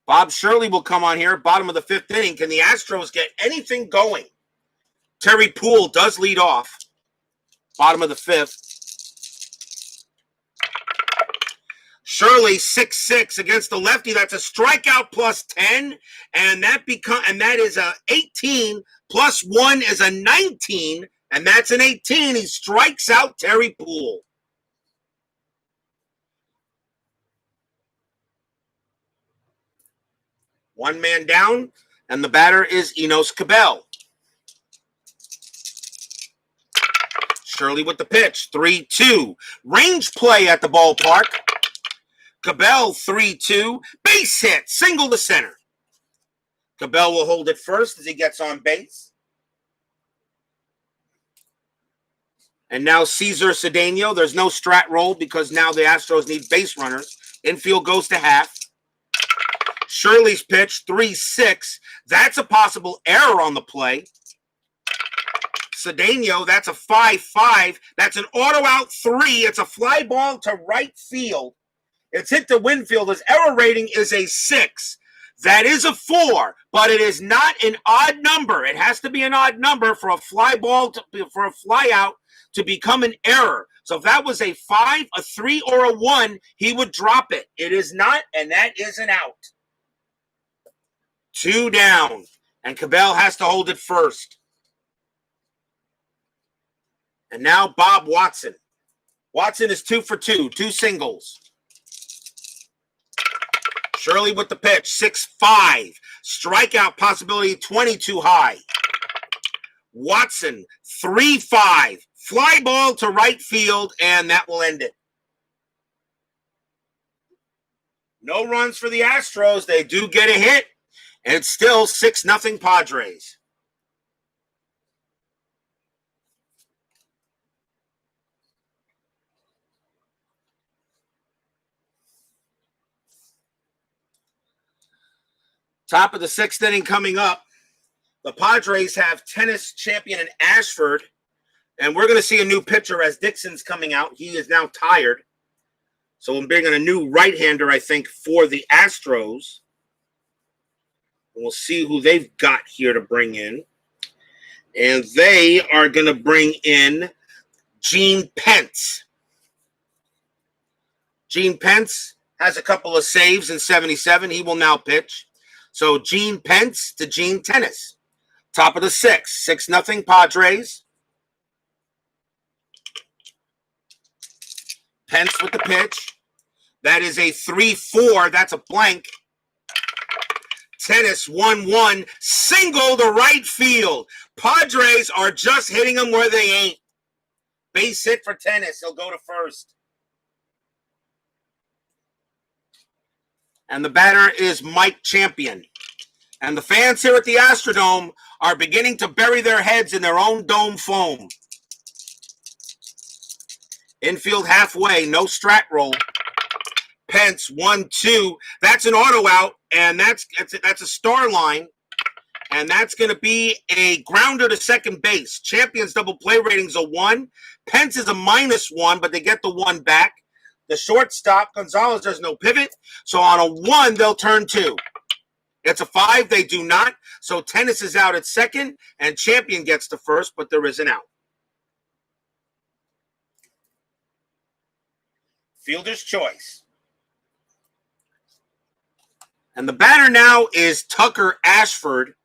[SPEAKER 1] Bob Shirley will come on here, bottom of the 5th inning. Can the Astros get anything going? Terry Poole does lead off, bottom of the 5th. Shirley, 6-6 against the lefty. That's a strikeout +10, and that is a 18 +1 is a 19, and that's an 18. He strikes out Terry Poole. One man down, and the batter is Enos Cabell. Shirley with the pitch, 3-2. Range play at the ballpark. Cabell, 3-2. Base hit, single to center. Cabell will hold it first as he gets on base. And now Cesar Cedeno. There's no strat roll because now the Astros need base runners. Infield goes to half. Shirley's pitch, 3-6. That's a possible error on the play. Cedeno, that's a 5-5. That's an auto out 3. It's a fly ball to right field. It's hit the Winfield. His error rating is a 6. That is a 4, but it is not an odd number. It has to be an odd number for a fly ball, for a fly out to become an error. So if that was a 5, a 3, or a 1, he would drop it. It is not, and that is an out. 2 down, and Cabell has to hold it first. And now Bob Watson. Watson is 2 for 2, 2 singles. Shirley with the pitch, 6-5. Strikeout possibility 22 high. Watson, 3-5. Fly ball to right field, and that will end it. No runs for the Astros. They do get a hit, and it's still 6-0 Padres. Top of the 6th inning coming up. The Padres have tennis champion in Ashford, and we're going to see a new pitcher as Dixon's coming out. He is now tired. So we're bringing a new right-hander, I think, for the Astros. And we'll see who they've got here to bring in. And they are going to bring in Gene Pence. Gene Pence has a couple of saves in 77. He will now pitch. So Gene Pence to Gene Tennis. Top of the 6th. 6-0 Padres. Pence with the pitch. That is a 3-4. That's a blank. Tennis 1-1. Single to right field. Padres are just hitting them where they ain't. Base hit for Tennis. He'll go to first. And the batter is Mike Champion. And the fans here at the Astrodome are beginning to bury their heads in their own dome foam. Infield halfway, no strat roll. Pence, 1-2. That's an auto out, and that's a star line. And that's going to be a grounder to second base. Champion's double play rating's a 1. Pence is a -1, but they get the 1 back. The shortstop, Gonzalez, there's no pivot. So on a 1, they'll turn 2. It's a 5. They do not. So Tennis is out at second, and Champion gets to first, but there is an out. Fielder's choice. And the batter now is Tucker Ashford,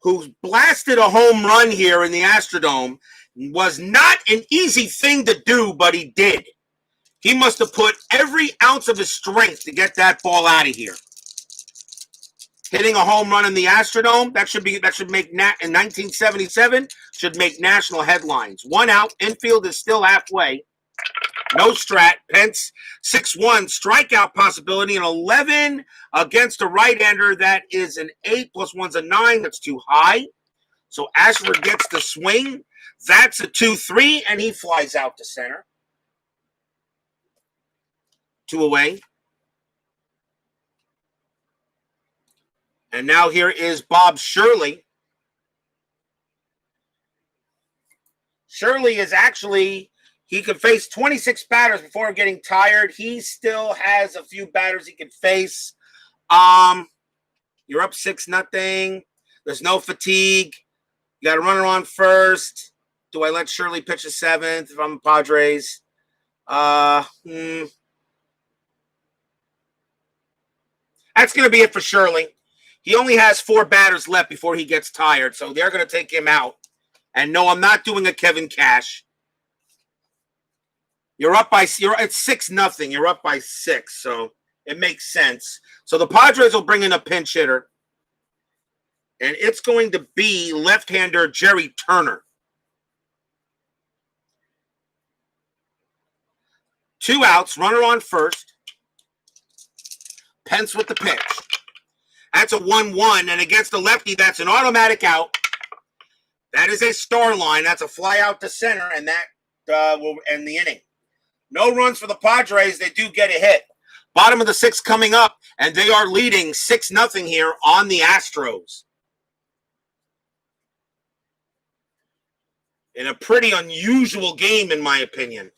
[SPEAKER 1] who blasted a home run here in the Astrodome. Was not an easy thing to do, but he did. He must have put every ounce of his strength to get that ball out of here. Hitting a home run in the Astrodome, that should make in 1977 should make national headlines. 1 out, infield is still halfway. No strat. Pence 6-1 strikeout possibility, an 11 against a right-hander. That is an 8 + 1's a 9. That's too high. So Ashford gets the swing. That's a 2-3, and he flies out to center. 2 away. And now here is Bob Shirley. Shirley is actually, he could face 26 batters before getting tired. He still has a few batters he can face. You're up 6-0. There's no fatigue. You got a runner on first. Do I let Shirley pitch a 7th if I'm the Padres? That's going to be it for Shirley. He only has 4 batters left before he gets tired, so they're going to take him out. And no, I'm not doing a Kevin Cash. It's 6-0. You're up by 6, so it makes sense. So the Padres will bring in a pinch hitter, and it's going to be left-hander Jerry Turner. 2 outs, runner on first. Pence with the pitch. That's a 1-1, and against the lefty, that's an automatic out. That is a star line. That's a fly out to center, and that will end the inning. No runs for the Padres. They do get a hit. Bottom of the 6th coming up, and they are leading 6-0 here on the Astros. In a pretty unusual game, in my opinion.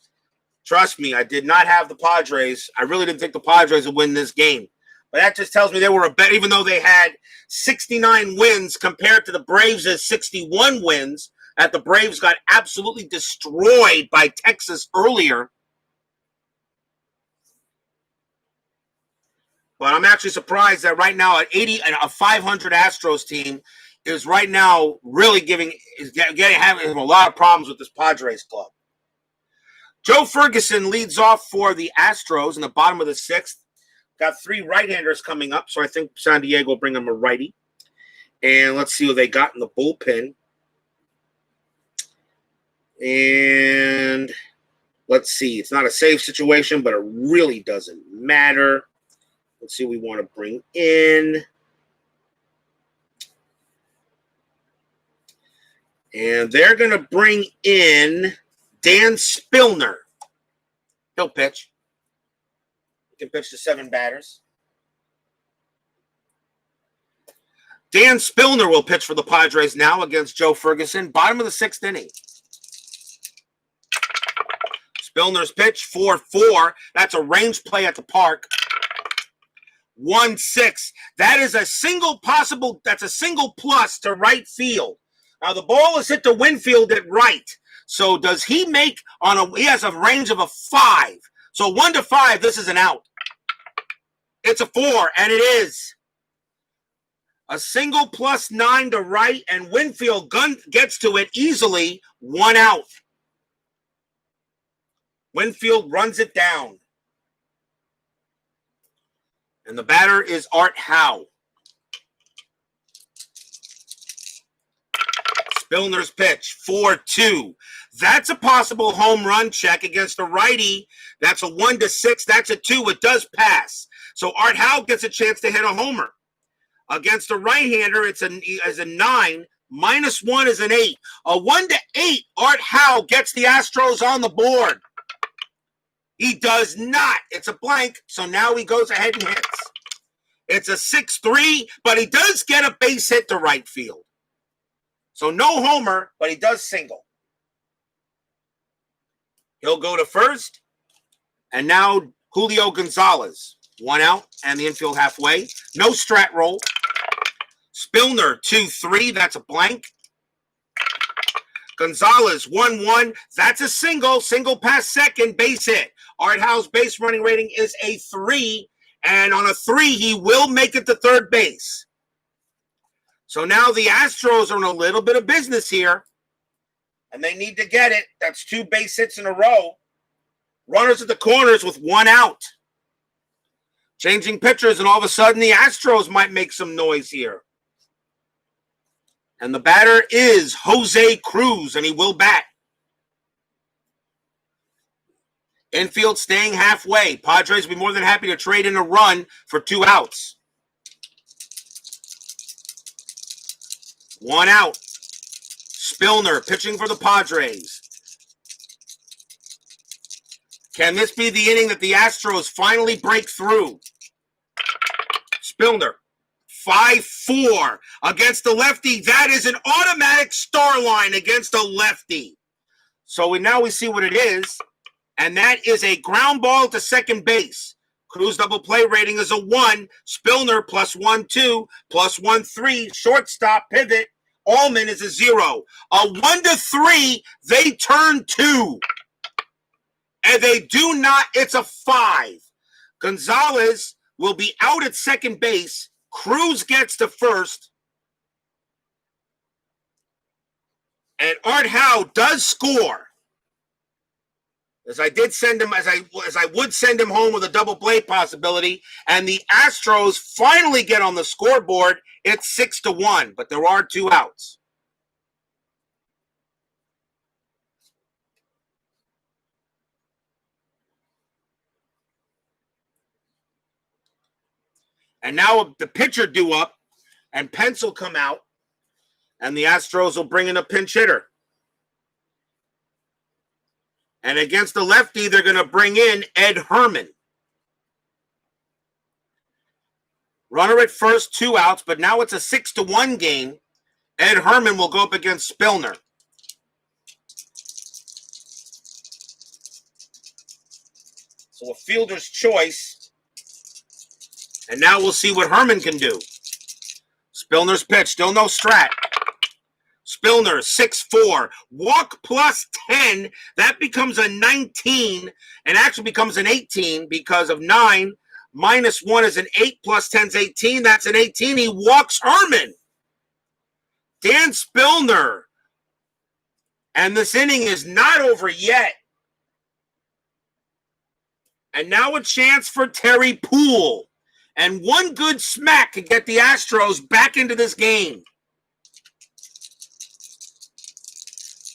[SPEAKER 1] Trust me, I did not have the Padres. I really didn't think the Padres would win this game. But that just tells me they were a bet, even though they had 69 wins compared to the Braves' 61 wins, that the Braves got absolutely destroyed by Texas earlier. But I'm actually surprised that right now at 80, a 500 Astros team is right now really having a lot of problems with this Padres club. Joe Ferguson leads off for the Astros in the bottom of the 6th. Got 3 right-handers coming up, so I think San Diego will bring them a righty. And let's see what they got in the bullpen. And let's see. It's not a save situation, but it really doesn't matter. Let's see what we want to bring in. And they're going to bring in Dan Spillner. He'll pitch. He can pitch to 7 batters. Dan Spillner will pitch for the Padres now against Joe Ferguson. Bottom of the 6th inning. Spillner's pitch, 4-4. That's a range play at the park. 1-6. That is a single plus to right field. Now the ball is hit to Winfield at right. So does he make he has a range of a 5. So 1-5, this is an out. It's a 4, and it is. A single plus 9 to right, and Winfield gets to it easily, 1 out. Winfield runs it down. And the batter is HOU. Spillner's pitch, 4-2. That's a possible home run check against a righty. That's a 1-6. That's a 2. It does pass. So HOU gets a chance to hit a homer. Against a right-hander, it's a 9. -1 is an 8. A 1-8, HOU gets the Astros on the board. He does not. It's a blank, so now he goes ahead and hits. It's a 6-3, but he does get a base hit to right field. So no homer, but he does single. He'll go to first. And now Julio Gonzalez. 1 out and the infield halfway. No strat roll. Spillner, 2-3. That's a blank. Gonzalez, 1-1. That's a single. Single past second, base hit. HOU's base running rating is a 3. And on a 3, he will make it to third base. So now the Astros are in a little bit of business here. And they need to get it. That's 2 base hits in a row. Runners at the corners with 1 out. Changing pitchers, and all of a sudden the Astros might make some noise here. And the batter is Jose Cruz, and he will bat. Infield staying halfway. Padres will be more than happy to trade in a run for 2 outs. 1 out. Spillner pitching for the Padres. Can this be the inning that the Astros finally break through? Spillner, 5-4 against the lefty. That is an automatic star line against a lefty. So now we see what it is, and that is a ground ball to second base. Cruz double play rating is a 1. Spillner +1-2, +1-3. Shortstop pivot. Allman is a 0. A 1-3, they turn 2. And they do not, it's a 5. Gonzalez will be out at second base. Cruz gets to first. And HOU does score. As I did send him, as I would send him home with a double play possibility. And the Astros finally get on the scoreboard. It's 6-1, but there are 2 outs. And now the pitcher due up, and Pence will come out, and the Astros will bring in a pinch hitter. And against the lefty, they're going to bring in Ed Herman. Runner at first, 2 outs, but now it's a 6-1 game. Ed Herman will go up against Spillner. So a fielder's choice. And now we'll see what Herman can do. Spillner's pitch, still no strat. Spillner, 6-4. Walk plus 10. That becomes a 19 and actually becomes an 18 because of 9 minus 1 is an 8 plus 10 is 18. That's an 18. He walks Herman. Dan Spillner. And this inning is not over yet. And now a chance for Terry Poole. And one good smack could get the Astros back into this game.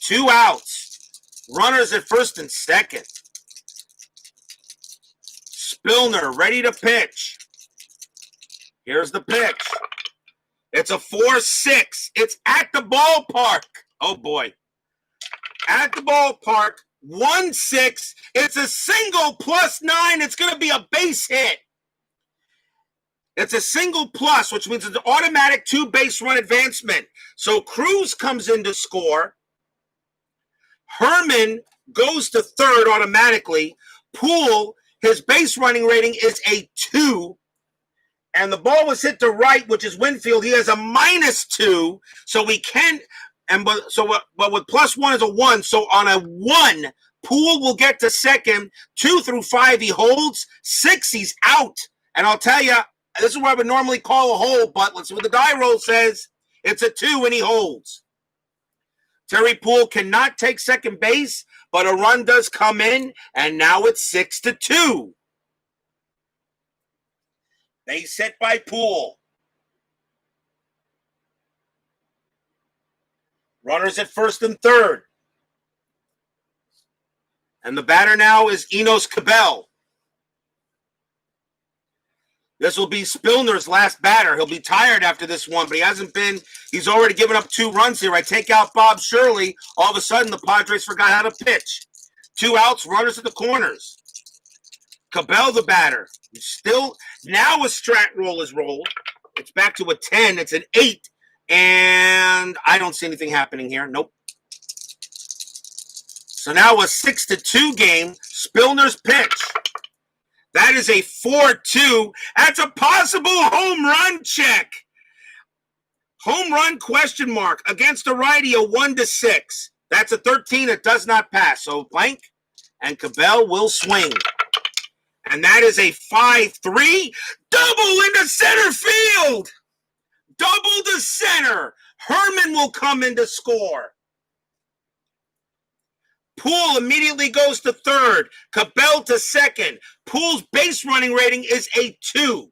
[SPEAKER 1] 2 outs. Runners at first and second. Spillner ready to pitch. Here's the pitch. It's a 4-6. It's at the ballpark. Oh, boy. At the ballpark. 1-6. It's a single plus 9. It's going to be a base hit. It's a single plus, which means it's an automatic 2-base run advancement. So Cruz comes in to score. Herman goes to third automatically. Poole, his base running rating is a 2. And the ball was hit to right, which is Winfield. He has a -2. So we can, but with plus 1 is a 1. So on a 1, Poole will get to second. 2 through 5, he holds. 6, he's out. And I'll tell you, this is what I would normally call a hold, but let's see what the die roll says. It's a 2 and he holds. Terry Poole cannot take second base, but a run does come in, and now it's 6-2. Base hit by Poole. Runners at first and third. And the batter now is Enos Cabell. This will be Spillner's last batter. He'll be tired after this one, but he hasn't been. He's already given up 2 runs here. I take out Bob Shirley. All of a sudden, the Padres forgot how to pitch. 2 outs, runners at the corners. Cabell, the batter. Still, now a strat roll is rolled. It's back to a 10. It's an 8. And I don't see anything happening here. Nope. So now a 6-2 game. Spillner's pitch. That is a 4-2. That's a possible home run check. Home run question mark against a righty, a 1-6. That's a 13. It does not pass. So blank, and Cabell will swing. And that is a 5-3. Double into center field. Double to center. Herman will come in to score. Poole immediately goes to third. Cabell to second. Poole's base running rating is a 2.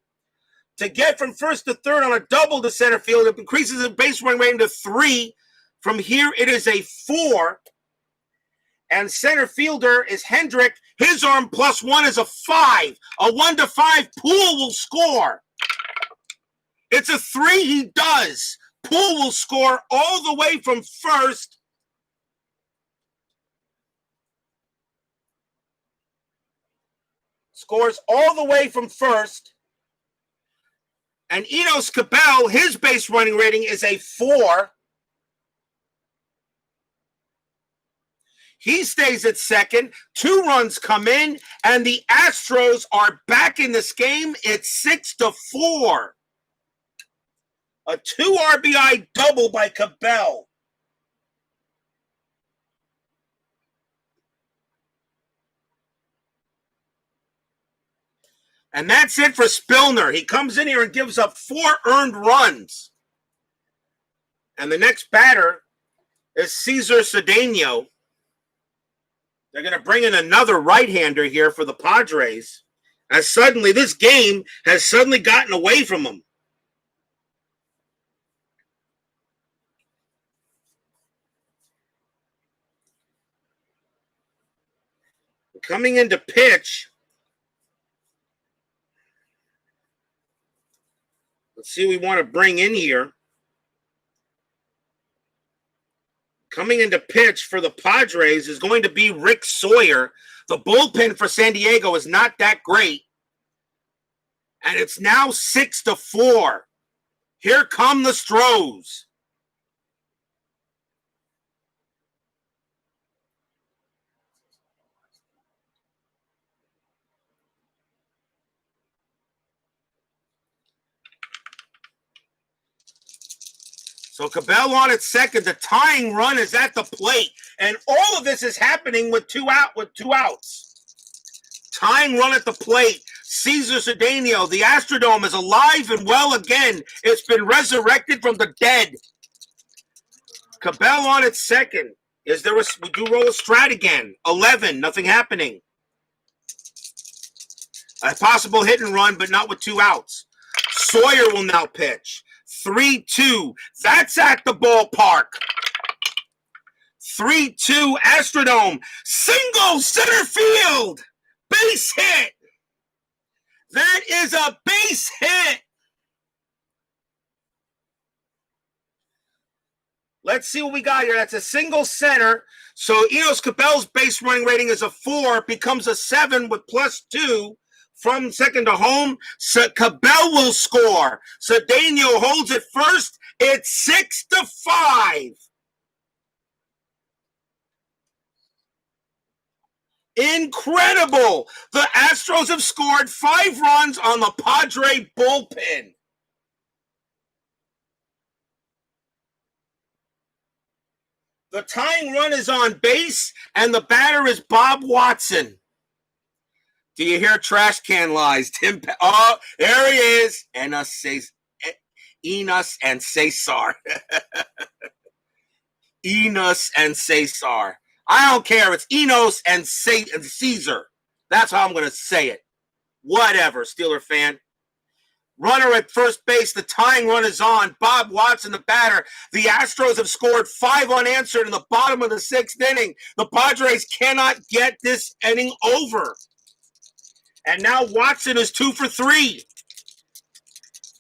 [SPEAKER 1] To get from first to third on a double to center field, it increases the base running rating to 3. From here, it is a 4. And center fielder is Hendrick. His arm plus 1 is a 5. A 1-5, Poole will score. It's a 3, he does. Poole will score all the way from first. Scores all the way from first. And Enos Cabell, his base running rating is a 4. He stays at second. 2 runs come in, and the Astros are back in this game. It's 6-4. A 2 RBI double by Cabell. And that's it for Spillner. He comes in here and gives up 4 earned runs. And the next batter is Cesar Cedeno. They're going to bring in another right-hander here for the Padres. As suddenly, this game has suddenly gotten away from them. Coming into pitch Let's see who we want to bring in here. Coming into pitch for the Padres is going to be Rick Sawyer. The bullpen for San Diego is not that great. And it's now 6-4. Here come the Astros. So Cabell on at second. The tying run is at the plate. And all of this is happening with two outs. Tying run at the plate. Cesar Cedeno, the Astrodome is alive and well again. It's been resurrected from the dead. Cabell on at second. We do roll a strat again. 11, nothing happening. A possible hit and run, but not with two outs. Sawyer will now pitch. 3-2. That's at the ballpark. 3-2 Astrodome. Single center field. Base hit. That is a base hit. Let's see what we got here. That's a single center. So Enos Cabell's base running rating is a 4. Becomes a 7 with +2. From second to home, Cabell will score. Cedeno holds it first. It's 6-5. Incredible. The Astros have scored 5 runs on the Padre bullpen. The tying run is on base, and the batter is Bob Watson. Do you hear trash can lies? Oh, there he is. Enos and Cesar. Enos and Cesar. I don't care. It's Enos and Caesar. That's how I'm going to say it. Whatever, Steeler fan. Runner at first base. The tying run is on. Bob Watson, the batter. The Astros have scored 5 unanswered in the bottom of the 6th inning. The Padres cannot get this inning over. And now Watson is 2 for 3.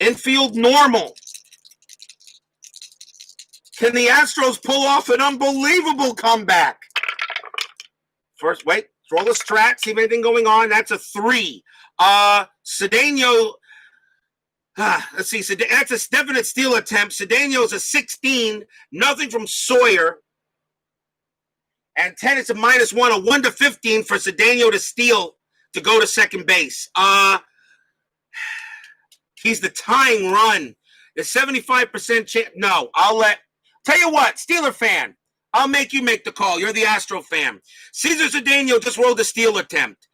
[SPEAKER 1] Infield normal. Can the Astros pull off an unbelievable comeback? First, wait, roll the strat, see if anything going on. That's a 3. Cedeno, let's see, that's a definite steal attempt. Cedeno is a 16, nothing from Sawyer. And 10 is a -1, a 1-15 for Cedeno to steal to go to second base. He's the tying run. The 75% chance. No, tell you what, Steeler fan, I'll make you make the call. You're the Astro fan. Cesar Cedeno just rolled a steal attempt.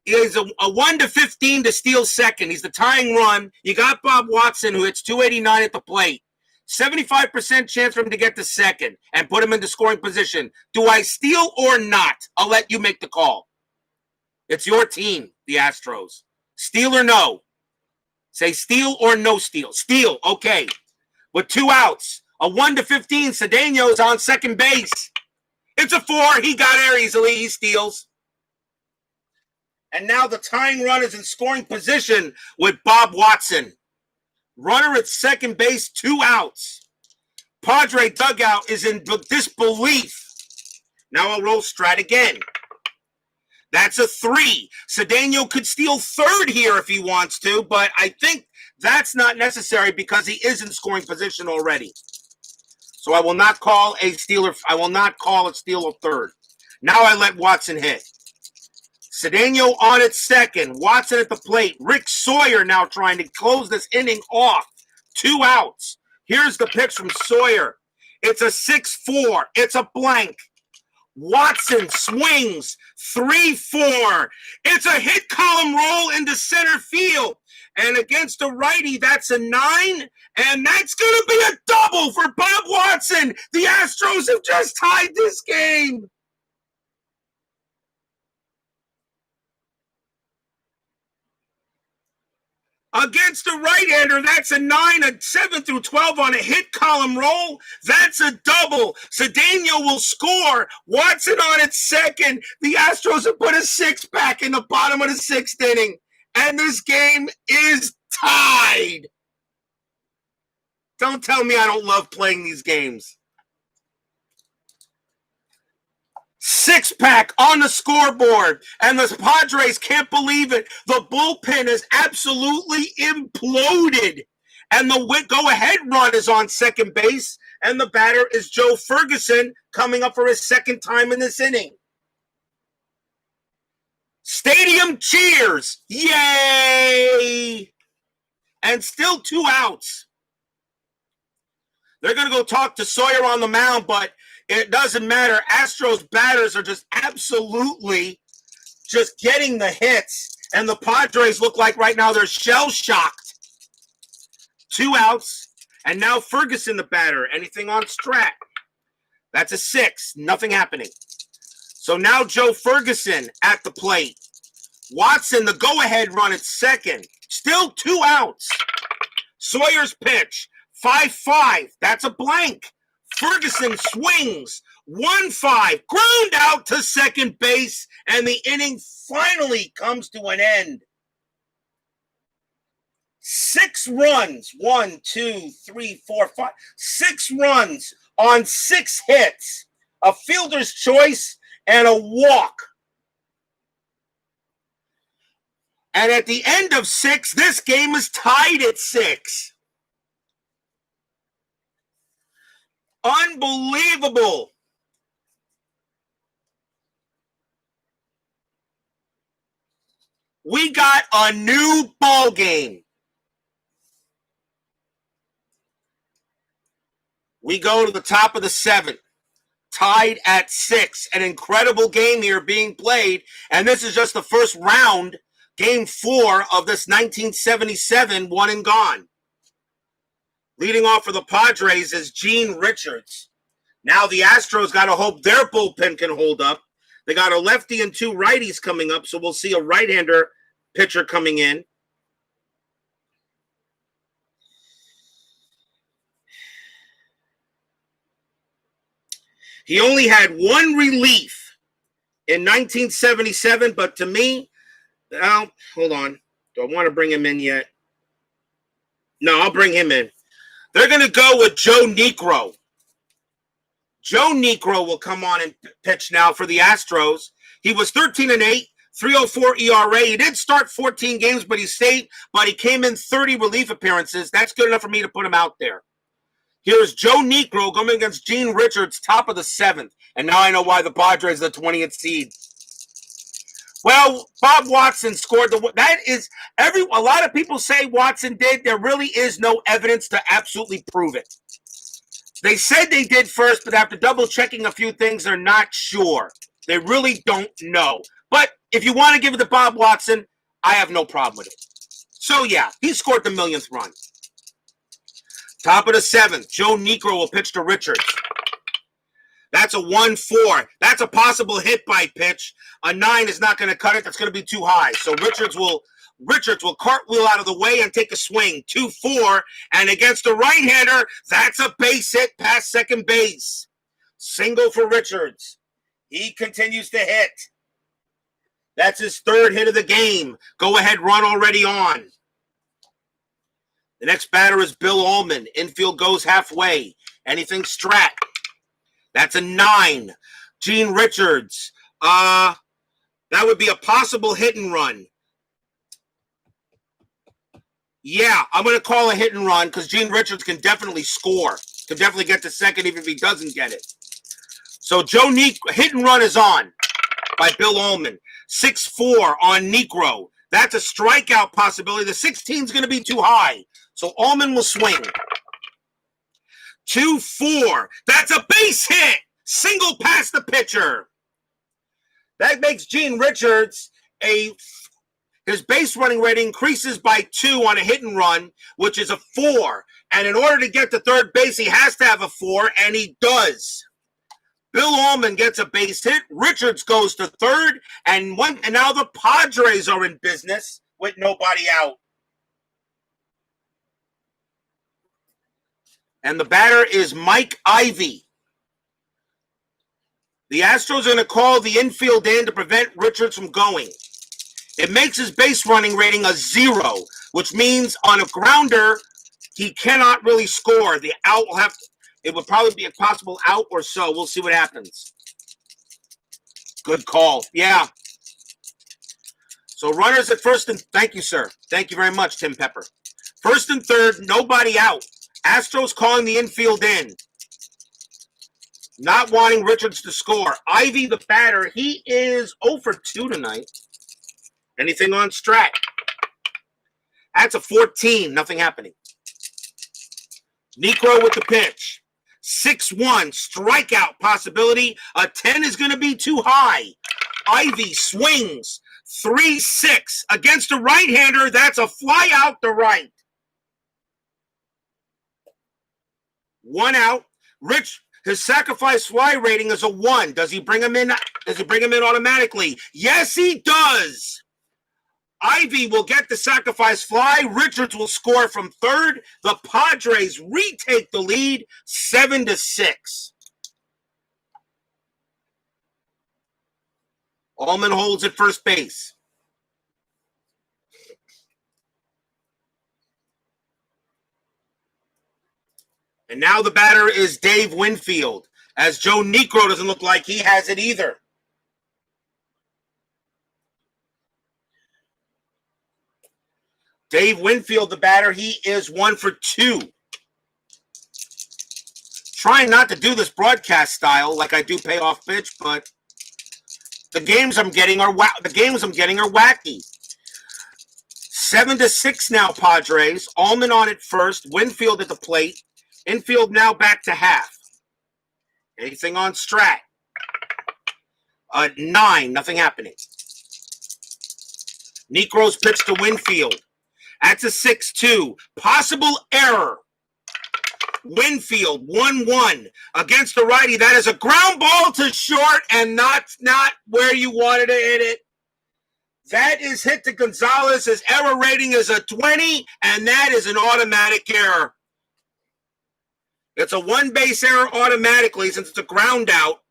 [SPEAKER 1] He's a 1-15 to steal second. He's the tying run. You got Bob Watson, who hits 289 at the plate. 75% chance for him to get to second and put him into scoring position. Do I steal or not? I'll let you make the call. It's your team, the Astros. Steal or no? Say steal or no steal. Steal, okay. With 2 outs, a 1-15, Cedeno's on second base. It's a 4. He got there easily. He steals. And now the tying run is in scoring position with Bob Watson. Runner at second base, 2 outs. Padre dugout is in disbelief. Now I'll roll strat again. That's a 3. Cedeno could steal third here if he wants to, but I think that's not necessary because he is in scoring position already. So I will not call a stealer. I will not call a steal of third. Now I let Watson hit. Cedeno on at second. Watson at the plate. Rick Sawyer now trying to close this inning off. 2 outs. Here's the pitch from Sawyer. It's a 6-4. It's a blank. Watson swings. 3-4. It's a hit column roll into center field. And against a righty, that's a 9. And that's going to be a double for Bob Watson. The Astros have just tied this game. Against the right-hander, that's a 9, a 7 through 12 on a hit column roll. That's a double. Cedeno will score. Watson on at second. The Astros have put a 6 back in the bottom of the 6th inning. And this game is tied. Don't tell me I don't love playing these games. 6-pack on the scoreboard, and the Padres can't believe it. The bullpen is absolutely imploded, and the go-ahead run is on second base, and the batter is Joe Ferguson coming up for his second time in this inning. Stadium cheers! Yay! And still 2 outs. They're going to go talk to Sawyer on the mound, but it doesn't matter. Astros batters are just absolutely just getting the hits. And the Padres look like right now they're shell-shocked. 2 outs. And now Ferguson the batter. Anything on Strat? That's a 6. Nothing happening. So now Joe Ferguson at the plate. Watson, the go-ahead run at second. Still 2 outs. Sawyer's pitch. 5-5. That's a blank. Ferguson swings. 1-5. Ground out to second base. And the inning finally comes to an end. 6 runs. 1, 2, 3, 4, 5. 6 runs on 6 hits. A fielder's choice and a walk. And at the end of 6, this game is tied at 6. Unbelievable. We got a new ball game. We go to the top of the 7th. Tied at 6. An incredible game here being played. And this is just the first round, game 4 of this 1977 one and gone. Leading off for the Padres is Gene Richards. Now the Astros got to hope their bullpen can hold up. They got a lefty and 2 righties coming up, so we'll see a right-hander pitcher coming in. He only had 1 relief in 1977, but to me, hold on. Do I want to bring him in yet? No, I'll bring him in. They're going to go with Joe Niekro. Joe Niekro will come on and pitch now for the Astros. He was 13-8, 3.04 ERA. He did start 14 games, but he came in 30 relief appearances. That's good enough for me to put him out there. Here's Joe Niekro going against Gene Richards, top of the 7th. And now I know why the Padres are the 20th seed. Well, Bob Watson scored a lot of people say Watson did. There really is no evidence to absolutely prove it. They said they did first, but after double checking a few things, they're not sure. They really don't know. But if you want to give it to Bob Watson, I have no problem with it. So yeah, he scored the 1,000th run. Top of the 7th, Joe Niekro will pitch to Richards. That's a 1-4. That's a possible hit by pitch. A 9 is not going to cut it. That's going to be too high. So Richards will cartwheel out of the way and take a swing. 2-4. And against the right-hander, that's a base hit past second base. Single for Richards. He continues to hit. That's his 3rd hit of the game. Go-ahead run already on. The next batter is Bill Ullman. Infield goes halfway. Anything Strat. That's a 9. Gene Richards. That would be a possible hit and run. Yeah, I'm going to call a hit and run because Gene Richards can definitely score. Can definitely get to second even if he doesn't get it. So Joe hit and run is on by Bill Ullman. 6-4 on Niekro. That's a strikeout possibility. The 16 is going to be too high. So Ullman will swing. 2-4. That's a base hit. Single past the pitcher. That makes Gene Richards his base running rate increases by 2 on a hit and run, which is a 4. And in order to get to third base, he has to have a 4, and he does. Bill Ullman gets a base hit. Richards goes to third, and now the Padres are in business with nobody out. And the batter is Mike Ivey. The Astros are going to call the infield in to prevent Richards from going. It makes his base running rating a 0, which means on a grounder, he cannot really score. The out will have to, it would probably be a possible out or so. We'll see what happens. Good call. Yeah. So runners at first and thank you, sir. Thank you very much, Tim Pepper. First and third, nobody out. Astros calling the infield in. Not wanting Richards to score. Ivy, the batter, he is 0 for 2 tonight. Anything on Strat? That's a 14. Nothing happening. Necro with the pitch. 6-1. Strikeout possibility. A 10 is going to be too high. Ivy swings. 3-6. Against a right-hander. That's a fly out to right. 1 out. Rich, his sacrifice fly rating is a 1. Does he bring him in? Does he bring him in automatically? Yes, he does. Ivy will get the sacrifice fly. Richards will score from third. The Padres retake the lead 7-6. Allman holds at first base. And now the batter is Dave Winfield, as Joe Necro doesn't look like he has it either. Dave Winfield, the batter, he is 1 for 2. Trying not to do this broadcast style like I do Payoff Pitch, but the games I'm getting are wacky. 7-6 now, Padres. Allman on at first. Winfield at the plate. Infield now back to half. Anything on Strat? 9. Nothing happening. Necro's pitch to Winfield. That's a 6-2. Possible error. Winfield, 1-1 against the righty. That is a ground ball to short and not where you wanted to hit it. That is hit to Gonzalez. His error rating is a 20, and that is an automatic error. It's a one-base error automatically since it's a ground out.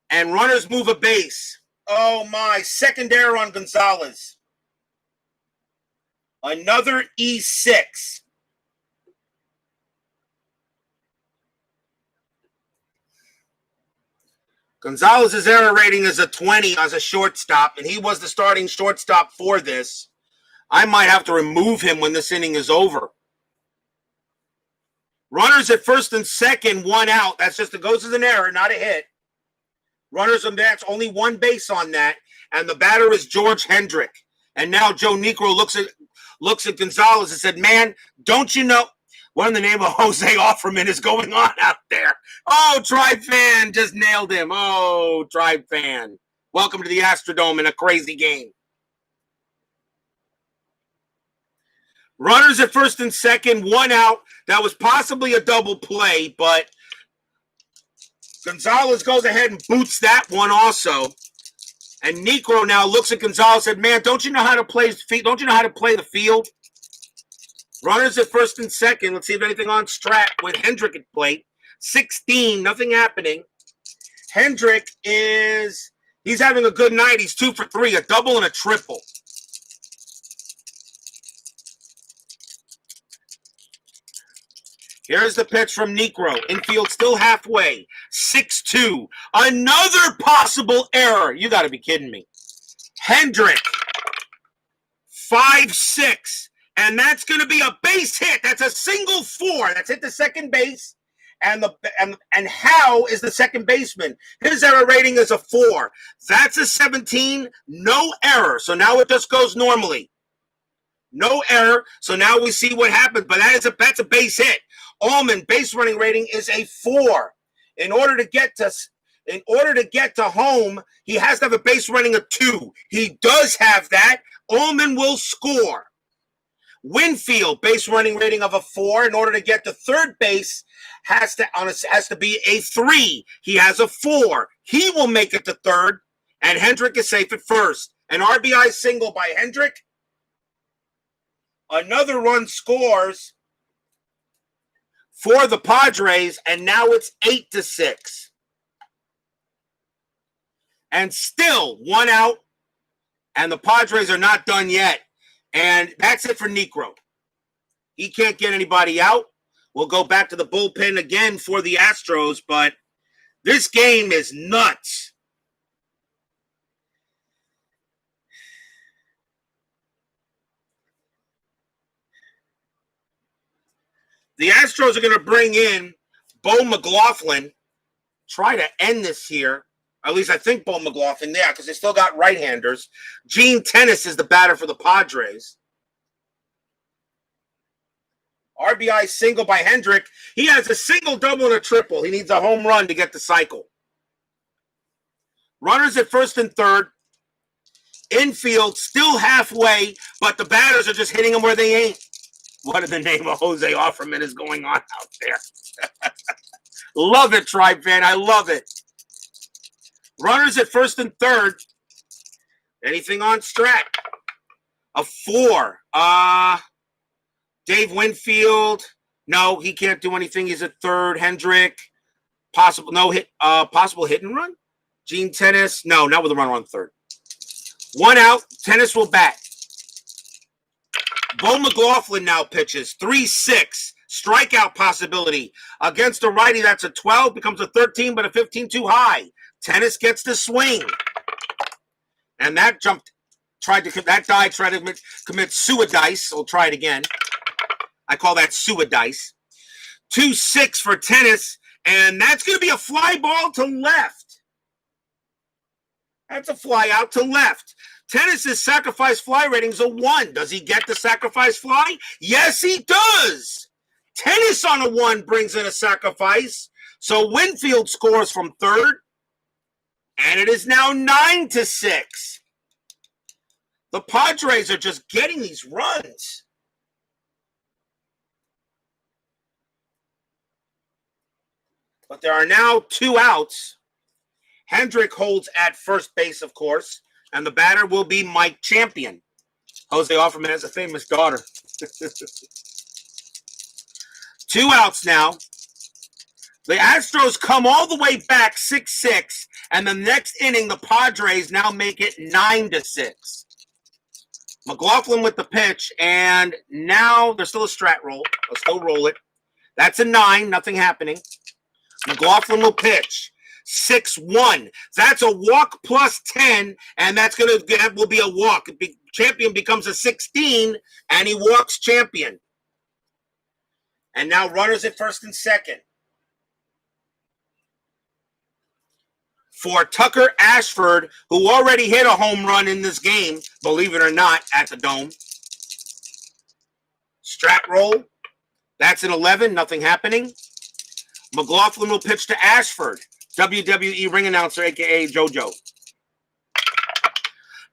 [SPEAKER 1] And runners move a base. Oh, my. Second error on Gonzalez. Another E6. Gonzalez's error rating is a 20 as a shortstop, and he was the starting shortstop for this. I might have to remove him when this inning is over. Runners at first and second, 1 out. That's just, it goes as an error, not a hit. Runners on that's only 1 base on that, and the batter is George Hendrick. And now Joe Necro looks at Gonzalez and said, man, don't you know what in the name of Jose Offerman is going on out there? Oh, Tribe Fan just nailed him. Oh, Tribe Fan. Welcome to the Astrodome in a crazy game. Runners at first and second, 1 out. That was possibly a double play, but Gonzalez goes ahead and boots that one also. And Necro now looks at Gonzalez and said, man, don't you know how to play the field? Runners at first and second. Let's see if anything on Strat with Hendrick at plate. 16, nothing happening. Hendrick he's having a good night. He's 2 for 3, a double and a triple. Here's the pitch from Necro. Infield still halfway. 6-2. Another possible error. You got to be kidding me. Hendrick. 5-6. And that's going to be a base hit. That's a single 4. That's hit the second base. And HOU is the second baseman. His error rating is a 4. That's a 17. No error. So now it just goes normally. No error. So now we see what happens. But that's a base hit. Allman base running rating is a 4. In order to get to home, he has to have a base running of 2. He does have that. Allman will score. Winfield base running rating of a 4. In order to get to third base, has to be a 3. He has a 4. He will make it to third, and Hendrick is safe at first. An RBI single by Hendrick. Another run scores for the Padres, and now it's 8-6. And still 1 out, and the Padres are not done yet. And that's it for Necro. He can't get anybody out. We'll go back to the bullpen again for the Astros, but this game is nuts. The Astros are going to bring in Bo McLaughlin, try to end this here. At least I think Bo McLaughlin, yeah, because they still got right-handers. Gene Tennis is the batter for the Padres. RBI single by Hendrick. He has a single, double, and a triple. He needs a home run to get the cycle. Runners at first and third. Infield still halfway, but the batters are just hitting them where they ain't. What in the name of Jose Offerman is going on out there? Love it, Tribe fan. I love it. Runners at first and third. Anything on Strat? A 4. Dave Winfield. No, he can't do anything. He's at third. Hendrick. Possible hit and run. Gene Tennis. No, not with a runner on third. 1 out. Tennis will bat. Bo McLaughlin now pitches. 3-6. Strikeout possibility. Against a righty, that's a 12. Becomes a 13, but a 15 too high. Tennis gets the swing. And that tried to commit suicide. We'll try it again. I call that suicide. 2-6 for Tennis. And that's going to be a fly ball to left. That's a fly out to left. Tennis's sacrifice fly rating is a 1. Does he get the sacrifice fly? Yes, he does. Tennis on a 1 brings in a sacrifice. So Winfield scores from third. And it is now 9-6. The Padres are just getting these runs. But there are now 2 outs. Hendrick holds at first base, of course. And the batter will be Mike Champion. Jose Offerman has a famous daughter. 2 outs now. The Astros come all the way back 6-6. And the next inning, the Padres now make it 9-6. McLaughlin with the pitch. And now there's still a strat roll. I'll still roll it. That's a 9. Nothing happening. McLaughlin will pitch. 6-1. That's a walk plus 10, and that will be a walk. Champion becomes a 16, and he walks Champion. And now runners at first and second. For Tucker Ashford, who already hit a home run in this game, believe it or not, at the Dome. Strat roll. That's an 11. Nothing happening. McLaughlin will pitch to Ashford. WWE ring announcer, a.k.a. JoJo.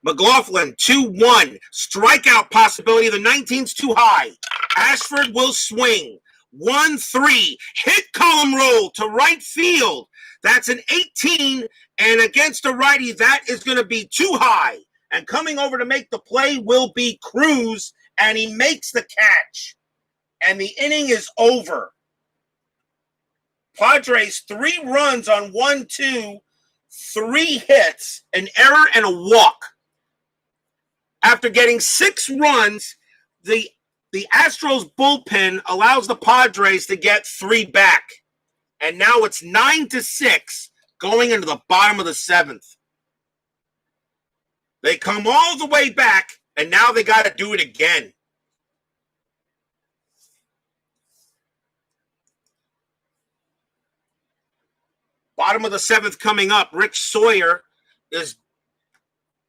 [SPEAKER 1] McLaughlin, 2-1. Strikeout possibility. The 19's too high. Ashford will swing. 1-3. Hit column roll to right field. That's an 18. And against a righty, that is going to be too high. And coming over to make the play will be Cruz. And he makes the catch. And the inning is over. Padres 3 runs on 1-2, 3 hits, an error, and a walk. After getting 6 runs, the Astros bullpen allows the Padres to get 3 back. And now it's 9-6 going into the bottom of the 7th. They come all the way back, and now they got to do it again. Bottom of the 7th coming up. Rick Sawyer is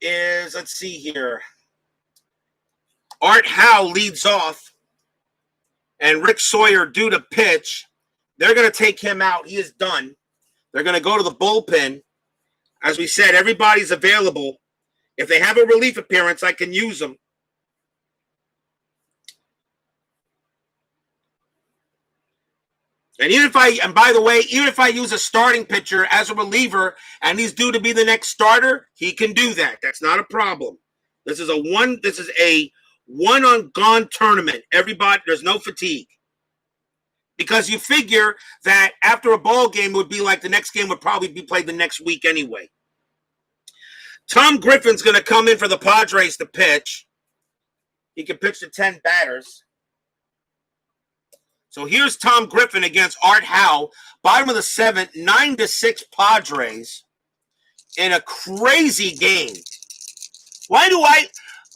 [SPEAKER 1] let's see here. Art Howe leads off. And Rick Sawyer due to pitch. They're going to take him out. He is done. They're going to go to the bullpen. As we said, everybody's available. If they have a relief appearance, I can use them. And by the way, even if I use a starting pitcher as a reliever and he's due to be the next starter, he can do that. That's not a problem. This is a one on gone tournament. Everybody, there's no fatigue. Because you figure that after a ball game, it would be like the next game would probably be played the next week anyway. Tom Griffin's going to come in for the Padres to pitch. He can pitch to 10 batters. So here's Tom Griffin against Art Howe. Bottom of the 7th, 9-6 Padres in a crazy game.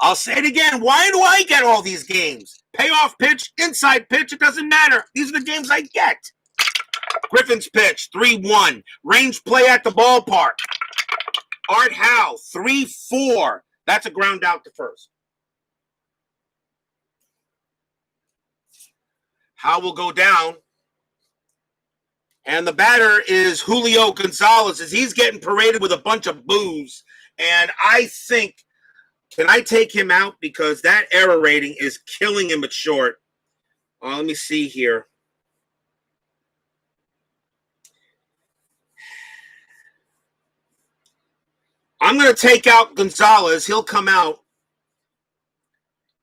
[SPEAKER 1] I'll say it again, why do I get all these games? Payoff pitch, inside pitch, it doesn't matter. These are the games I get. Griffin's pitch, 3-1. Range play at the ballpark. Art Howe, 3-4. That's a ground out to first. Howe will go down. And the batter is Julio Gonzalez as he's getting paraded with a bunch of boos. And I think, can I take him out? Because that error rating is killing him at short. Let me see here. I'm going to take out Gonzalez. He'll come out.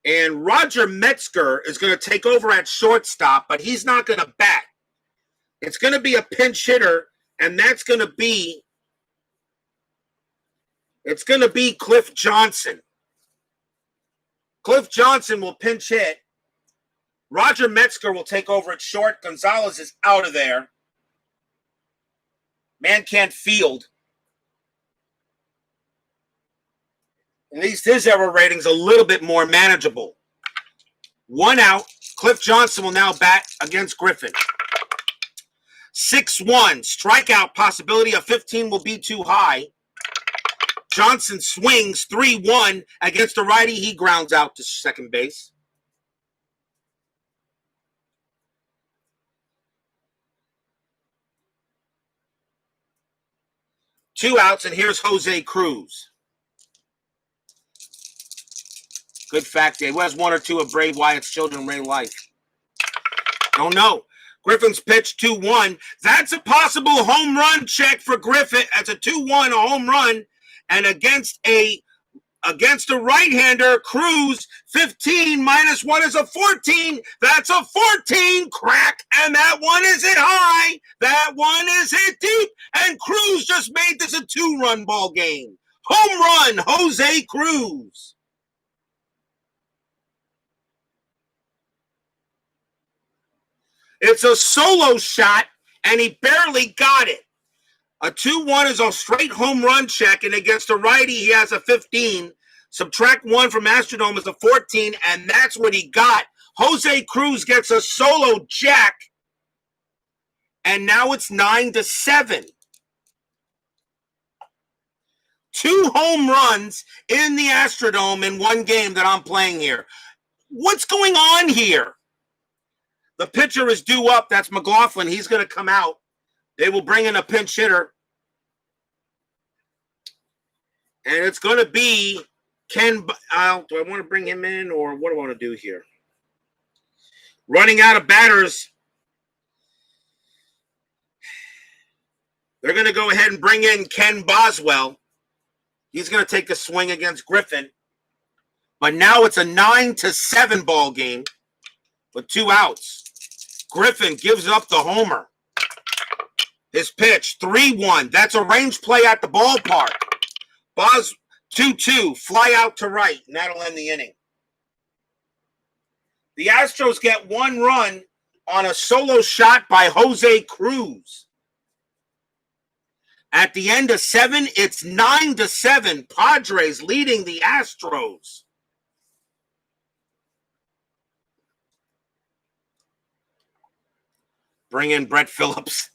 [SPEAKER 1] And Roger Metzger is going to take over at shortstop, but he's not going to bat. It's going to be a pinch hitter, and that's going to be Cliff Johnson. Cliff Johnson will pinch hit. Roger Metzger will take over at short. Gonzalez is out of there. Man can't field. At least his error rating's a little bit more manageable. 1 out. Cliff Johnson will now bat against Griffin. 6-1. Strikeout possibility of 15 will be too high. Johnson swings 3-1 against the righty. He grounds out to second base. Two outs, and here's Jose Cruz. Good fact, he has 1 or 2 of Brave Wyatt's children in real life. Don't know. Griffin's pitch 2-1. That's a possible home run check for Griffin. That's a 2-1, a home run. And against a right-hander, Cruz, 15 minus 1 is a 14. That's a 14 crack. And that one is hit high. That one is hit deep. And Cruz just made this a 2-run ball game. Home run, Jose Cruz. It's a solo shot, and he barely got it. A 2-1 is a straight home run check, and against the righty, he has a 15. Subtract 1 from Astrodome is a 14, and that's what he got. Jose Cruz gets a solo jack, and now it's 9-7. 2 home runs in the Astrodome in one game that I'm playing here. What's going on here? The pitcher is due up. That's McLaughlin. He's going to come out. They will bring in a pinch hitter. And it's going to be Ken. Do I want to bring him in, or what do I want to do here? Running out of batters. They're going to go ahead and bring in Ken Boswell. He's going to take a swing against Griffin. But now it's a 9-7 ball game with 2 outs. Griffin gives up the homer. His pitch, 3-1. That's a range play at the ballpark. Bos 2-2, fly out to right, and that'll end the inning. The Astros get 1 run on a solo shot by Jose Cruz. At the end of 7, it's 9-7. Padres leading the Astros. Bring in Brett Phillips.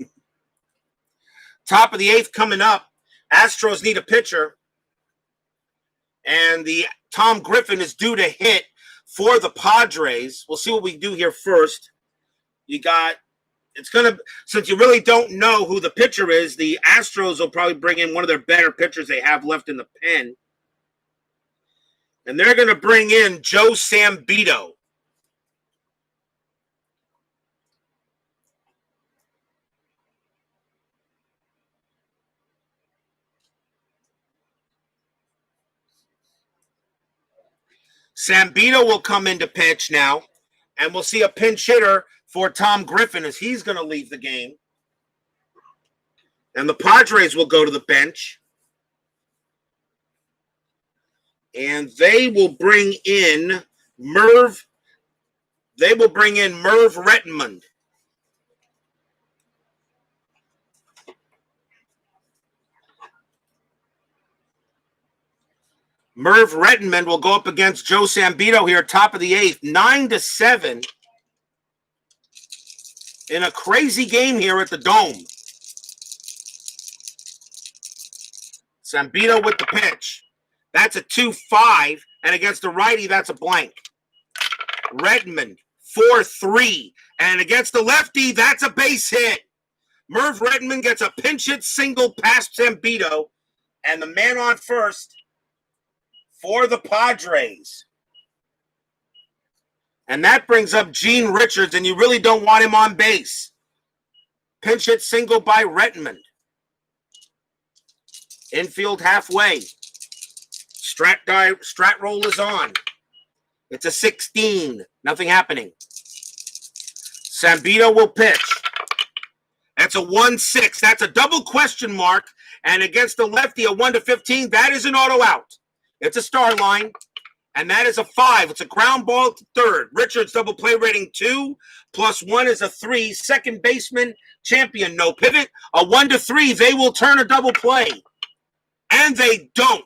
[SPEAKER 1] Top of the 8th coming up. Astros need a pitcher. And the Tom Griffin is due to hit for the Padres. We'll see what we do here first. Since you really don't know who the pitcher is, the Astros will probably bring in one of their better pitchers they have left in the pen. And they're going to bring in Joe Sambito. Sambito will come in to pitch now, and we'll see a pinch hitter for Tom Griffin as he's going to leave the game. And the Padres will go to the bench. And they will bring in Merv They will bring in Merv Rettenmund. Merv Rettenmund will go up against Joe Sambito here, top of the 8th, 9-7 in a crazy game here at the Dome. Sambito with the pitch. That's a 2-5, and against the righty, that's a blank. Rettenmund, 4-3, and against the lefty, that's a base hit. Merv Rettenmund gets a pinch hit single past Sambito, and the man on first for the Padres. And that brings up Gene Richards, and you really don't want him on base. Pinch hit single by Rettenmund. Infield halfway. Strat roll is on. It's a 16. Nothing happening. Sambito will pitch. That's a 1-6. That's a double question mark. And against the lefty, a 1-15. That is an auto out. It's a star line. And that is a 5. It's a ground ball to third. Richards double play rating 2. +1 is a 3. Second baseman, champion, no pivot. A 1-3. They will turn a double play. And they don't.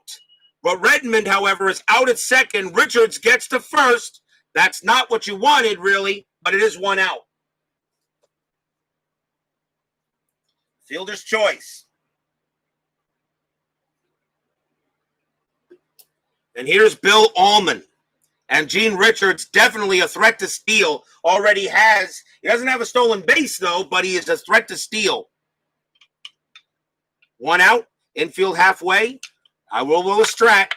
[SPEAKER 1] But Rettenmund, however, is out at second. Richards gets to first. That's not what you wanted, really, but it is one out. Fielder's choice. And here's Bill Allman. And Gene Richards, definitely a threat to steal, already has. He doesn't have a stolen base, though, but he is a threat to steal. One out, infield halfway. I will roll a strat.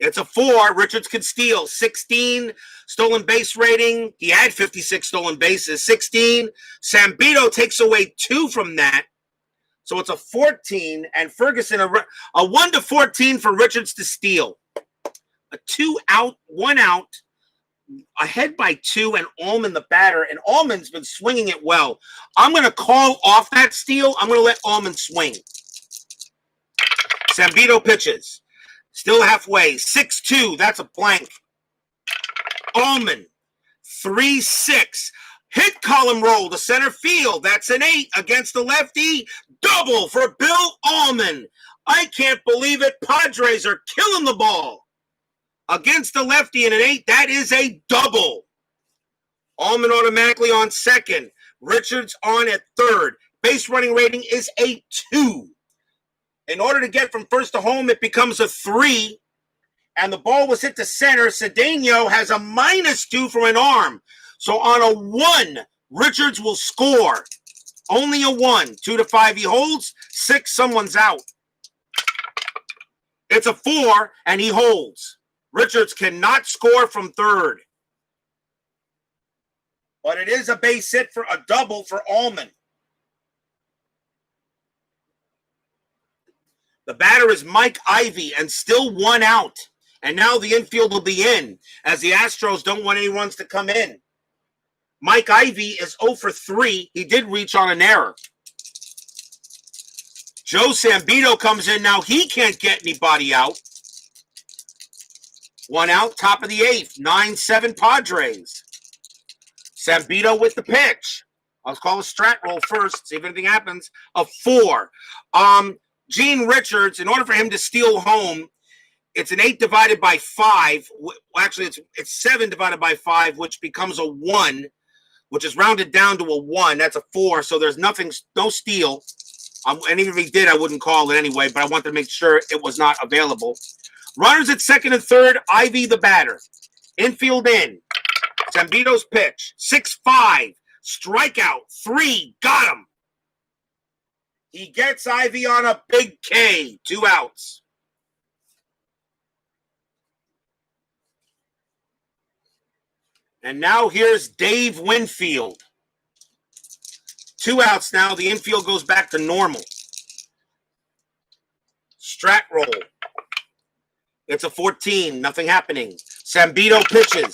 [SPEAKER 1] It's a 4. Richards can steal. 16 stolen base rating. He had 56 stolen bases. 16. Sambito takes away 2 from that. So it's a 14. And Ferguson, a 1-14 for Richards to steal. A 2 out, 1 out. Ahead by 2, and Allman the batter. And Allman's been swinging it well. I'm going to call off that steal. I'm going to let Allman swing. Sambito pitches. Still halfway. 6-2. That's a blank. Allman. 3-6. Hit column roll to center field. That's an 8 against the lefty. Double for Bill Allman. I can't believe it. Padres are killing the ball. Against the lefty in an 8. That is a double. Allman automatically on second. Richards on at third. Base running rating is a 2. In order to get from first to home, it becomes a 3. And the ball was hit to center. Cedeno has a -2 from an arm. So on a 1, Richards will score. Only a 1. 2-5 he holds. 6, someone's out. It's a 4, and he holds. Richards cannot score from third. But it is a base hit for a double for Allman. The batter is Mike Ivy, and still 1 out. And now the infield will be in, as the Astros don't want any runs to come in. Mike Ivy is 0 for 3. He did reach on an error. Joe Sambito comes in now. He can't get anybody out. 1 out, top of the 8th. 9-7 Padres. Sambito with the pitch. I'll call a strat roll first, see if anything happens. A 4. Gene Richards, in order for him to steal home, it's an 8 divided by 5. Actually, it's 7 divided by 5, which becomes a 1, which is rounded down to a 1. That's a 4, so there's nothing, no steal. And even if he did, I wouldn't call it anyway, but I wanted to make sure it was not available. Runners at second and third, Ivy the batter. Infield in. Sambito's pitch. 6-5. Strikeout. 3. Got him. He gets Ivy on a big K. 2 outs. And now here's Dave Winfield. 2 outs now. The infield goes back to normal. Strat roll. It's a 14. Nothing happening. Sambito pitches.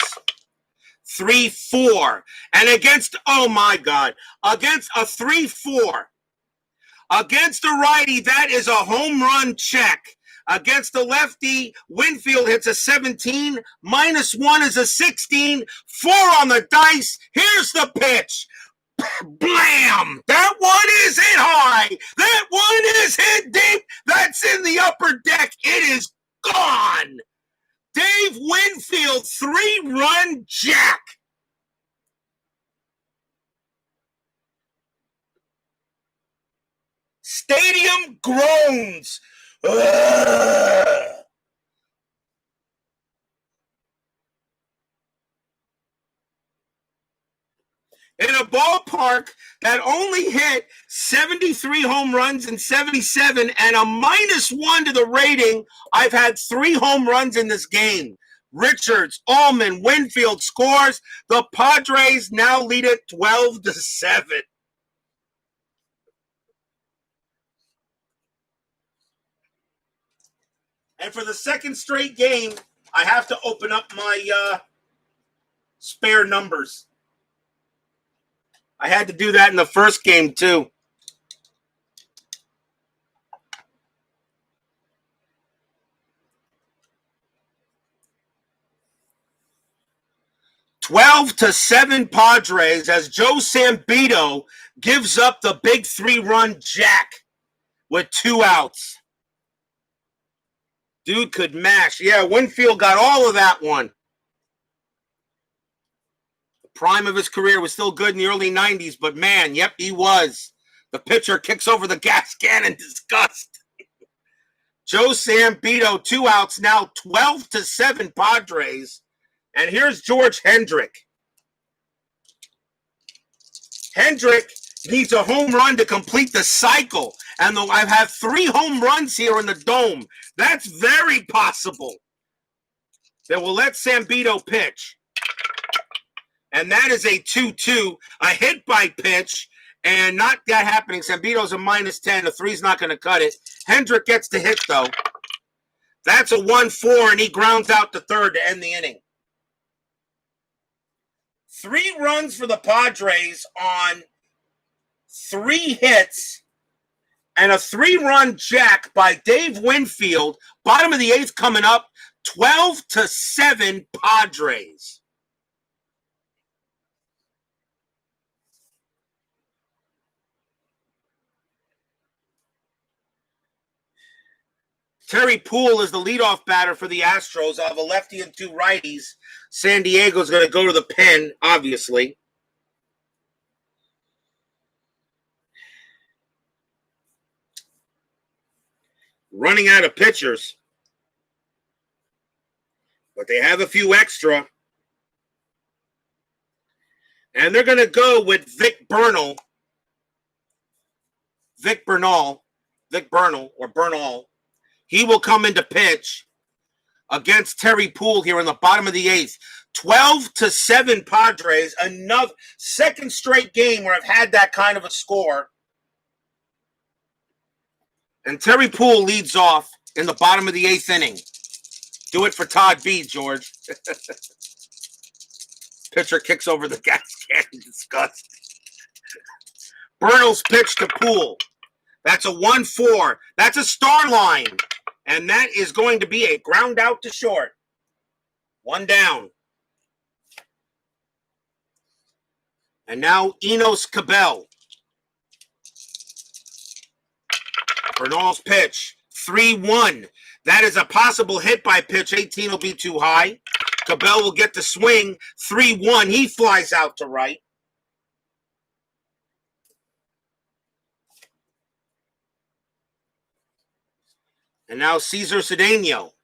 [SPEAKER 1] 3-4. And against, oh my God, against a 3-4. Against a righty, that is a home run check. Against the lefty, Winfield hits a 17. -1 is a 16. 4 on the dice. Here's the pitch. Blam! That one is hit high. That one is hit deep. That's in the upper deck. It is gone. Dave Winfield, 3-run jack. Stadium groans. Ugh. In a ballpark that only hit 73 home runs in 77 and a -1 to the rating, I've had 3 home runs in this game. Richards, Allman, Winfield scores. The Padres now lead it 12-7. And for the second straight game, I have to open up my spare numbers. I had to do that in the first game, too. (12-7) Padres as Joe Sambito gives up the big 3-run jack with 2 outs. Dude could mash. Yeah, Winfield got all of that one. The prime of his career was still good in the early 90s, but man, yep, he was. The pitcher kicks over the gas can in disgust. Joe Sambito, 2 outs, now 12-7 Padres. And here's George Hendrick. Hendrick needs a home run to complete the cycle. And though I've had 3 home runs here in the Dome, that's very possible. They will let Sambito pitch. And that is a 2-2, a hit by pitch, and not that happening. Sambito's a -10. The 3's not going to cut it. Hendrick gets the hit, though. That's a 1-4, and he grounds out to third to end the inning. 3 runs for the Padres on 3 hits and a 3-run jack by Dave Winfield. Bottom of the 8th coming up, 12-7 Padres. Terry Poole is the leadoff batter for the Astros. I'll have a lefty and 2 righties. San Diego's going to go to the pen, obviously. Running out of pitchers. But they have a few extra. And they're going to go with Vic Bernal. Vic Bernal. He will come into pitch against Terry Poole here in the bottom of the 8th. 12-7 Padres. Another second straight game where I've had that kind of a score. And Terry Poole leads off in the bottom of the 8th inning. Do it for Todd B, George. Pitcher kicks over the gas can in disgust. Bernal's pitch to Poole. That's a 1-4. That's a star line. And that is going to be a ground out to short. 1 down. And now Enos Cabell. Bernal's pitch. 3-1. That is a possible hit by pitch. 18 will be too high. Cabell will get the swing. 3-1. He flies out to right. And now Cesar Cedeno.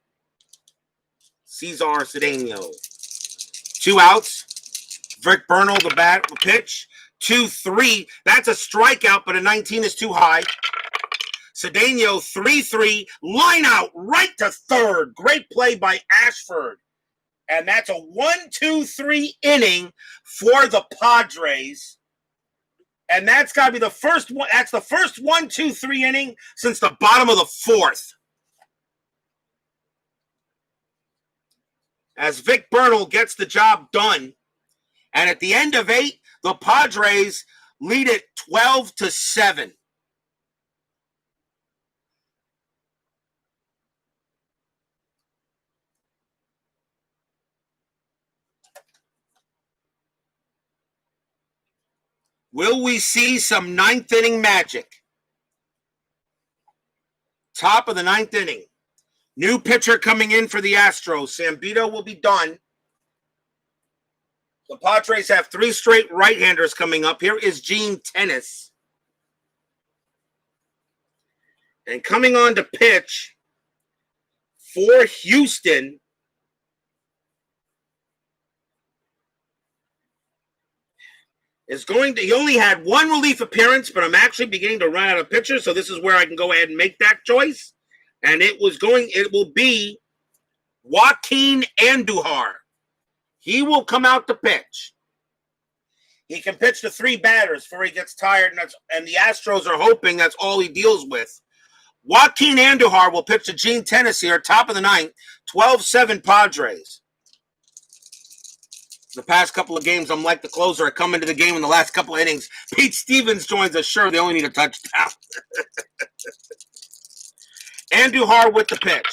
[SPEAKER 1] 2 outs. Vic Bernal, the pitch. 2-3. That's a strikeout, but a 19 is too high. Cedeno, 3-3. Line out right to third. Great play by Ashford. And that's a 1-2-3 inning for the Padres. And that's got to be the first one. That's the first 1-2-3 inning since the bottom of the 4th. As Vic Bernal gets the job done. And at the end of 8, the Padres lead it 12-7. Will we see some ninth inning magic? Top of the ninth inning. New pitcher coming in for the Astros. Sambito will be done. The Padres have 3 straight right-handers coming up. Here is Gene Tennis. And coming on to pitch for Houston is going to, he only had 1 relief appearance, but I'm actually beginning to run out of pitchers, so this is where I can go ahead and make that choice. And it will be Joaquin Andujar. He will come out to pitch. He can pitch to 3 batters before he gets tired, and the Astros are hoping that's all he deals with. Joaquin Andujar will pitch to Gene Tennis here, top of the ninth, 12-7 Padres. The past couple of games, I'm like the closer. I come into the game in the last couple of innings. Pete Stevens joins us. Sure, they only need a touchdown. Andujar with the pitch.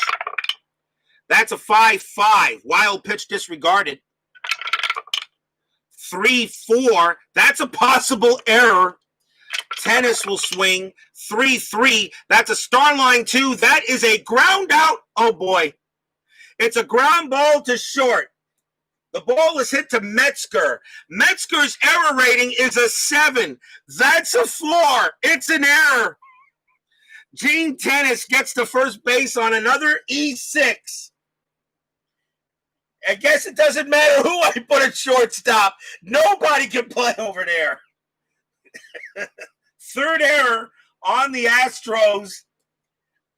[SPEAKER 1] That's a 5-5. Wild pitch disregarded. 3-4. That's a possible error. Tennis will swing. 3-3. That's a star line 2. That is a ground out. Oh, boy. It's a ground ball to short. The ball is hit to Metzger. Metzger's error rating is a 7. That's a 4. It's an error. Gene Tennis gets to first base on another E6. I guess it doesn't matter who I put at shortstop. Nobody can play over there. Third error on the Astros.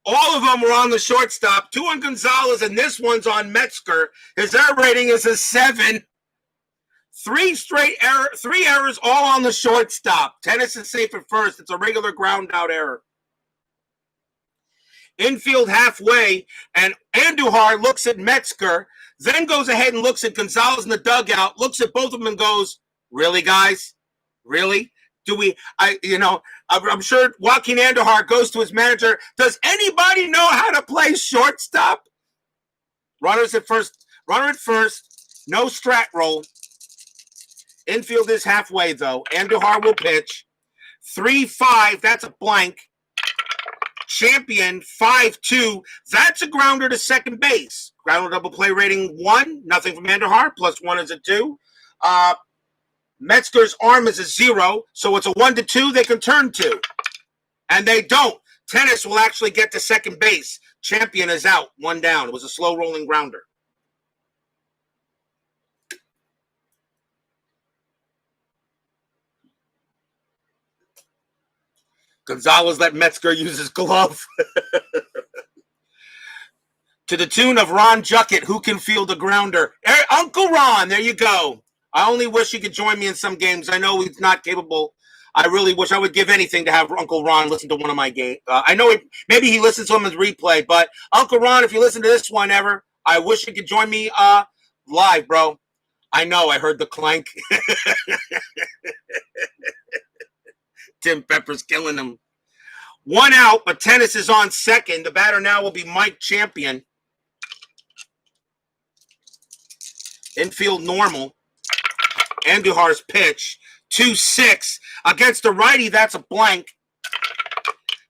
[SPEAKER 1] All of them were on the shortstop. 2 on Gonzalez, and this one's on Metzger. His error rating is a 7. 3 errors, all on the shortstop. Tennis is safe at first. It's a regular ground out error. Infield halfway, and Andujar looks at Metzger, then goes ahead and looks at Gonzalez in the dugout, looks at both of them and goes, really, guys? Really? I'm sure Joaquin Andujar goes to his manager. Does anybody know how to play shortstop? Runner at first, no strat roll. Infield is halfway, though. Andujar will pitch. 3-5, that's a blank. Champion, 5-2. That's a grounder to second base. Grounder double play rating 1. Nothing from Andujar. +1 is a 2. Metzger's arm is a 0, so it's a 1-2. They can turn 2. And they don't. Tennis will actually get to second base. Champion is out. 1 down. It was a slow rolling grounder. Gonzalez let Metzger use his glove. To the tune of Ron Juckett, who can field a grounder? Uncle Ron, there you go. I only wish he could join me in some games. I know he's not capable. I really wish I would give anything to have Uncle Ron listen to one of my games. I know maybe he listens to them as replay, but Uncle Ron, if you listen to this one ever, I wish you could join me live, bro. I know, I heard the clank. Tim Pepper's killing him. 1 out, but Tennis is on second. The batter now will be Mike Champion. Infield normal. Andujar's pitch. 2-6. Against the righty, that's a blank.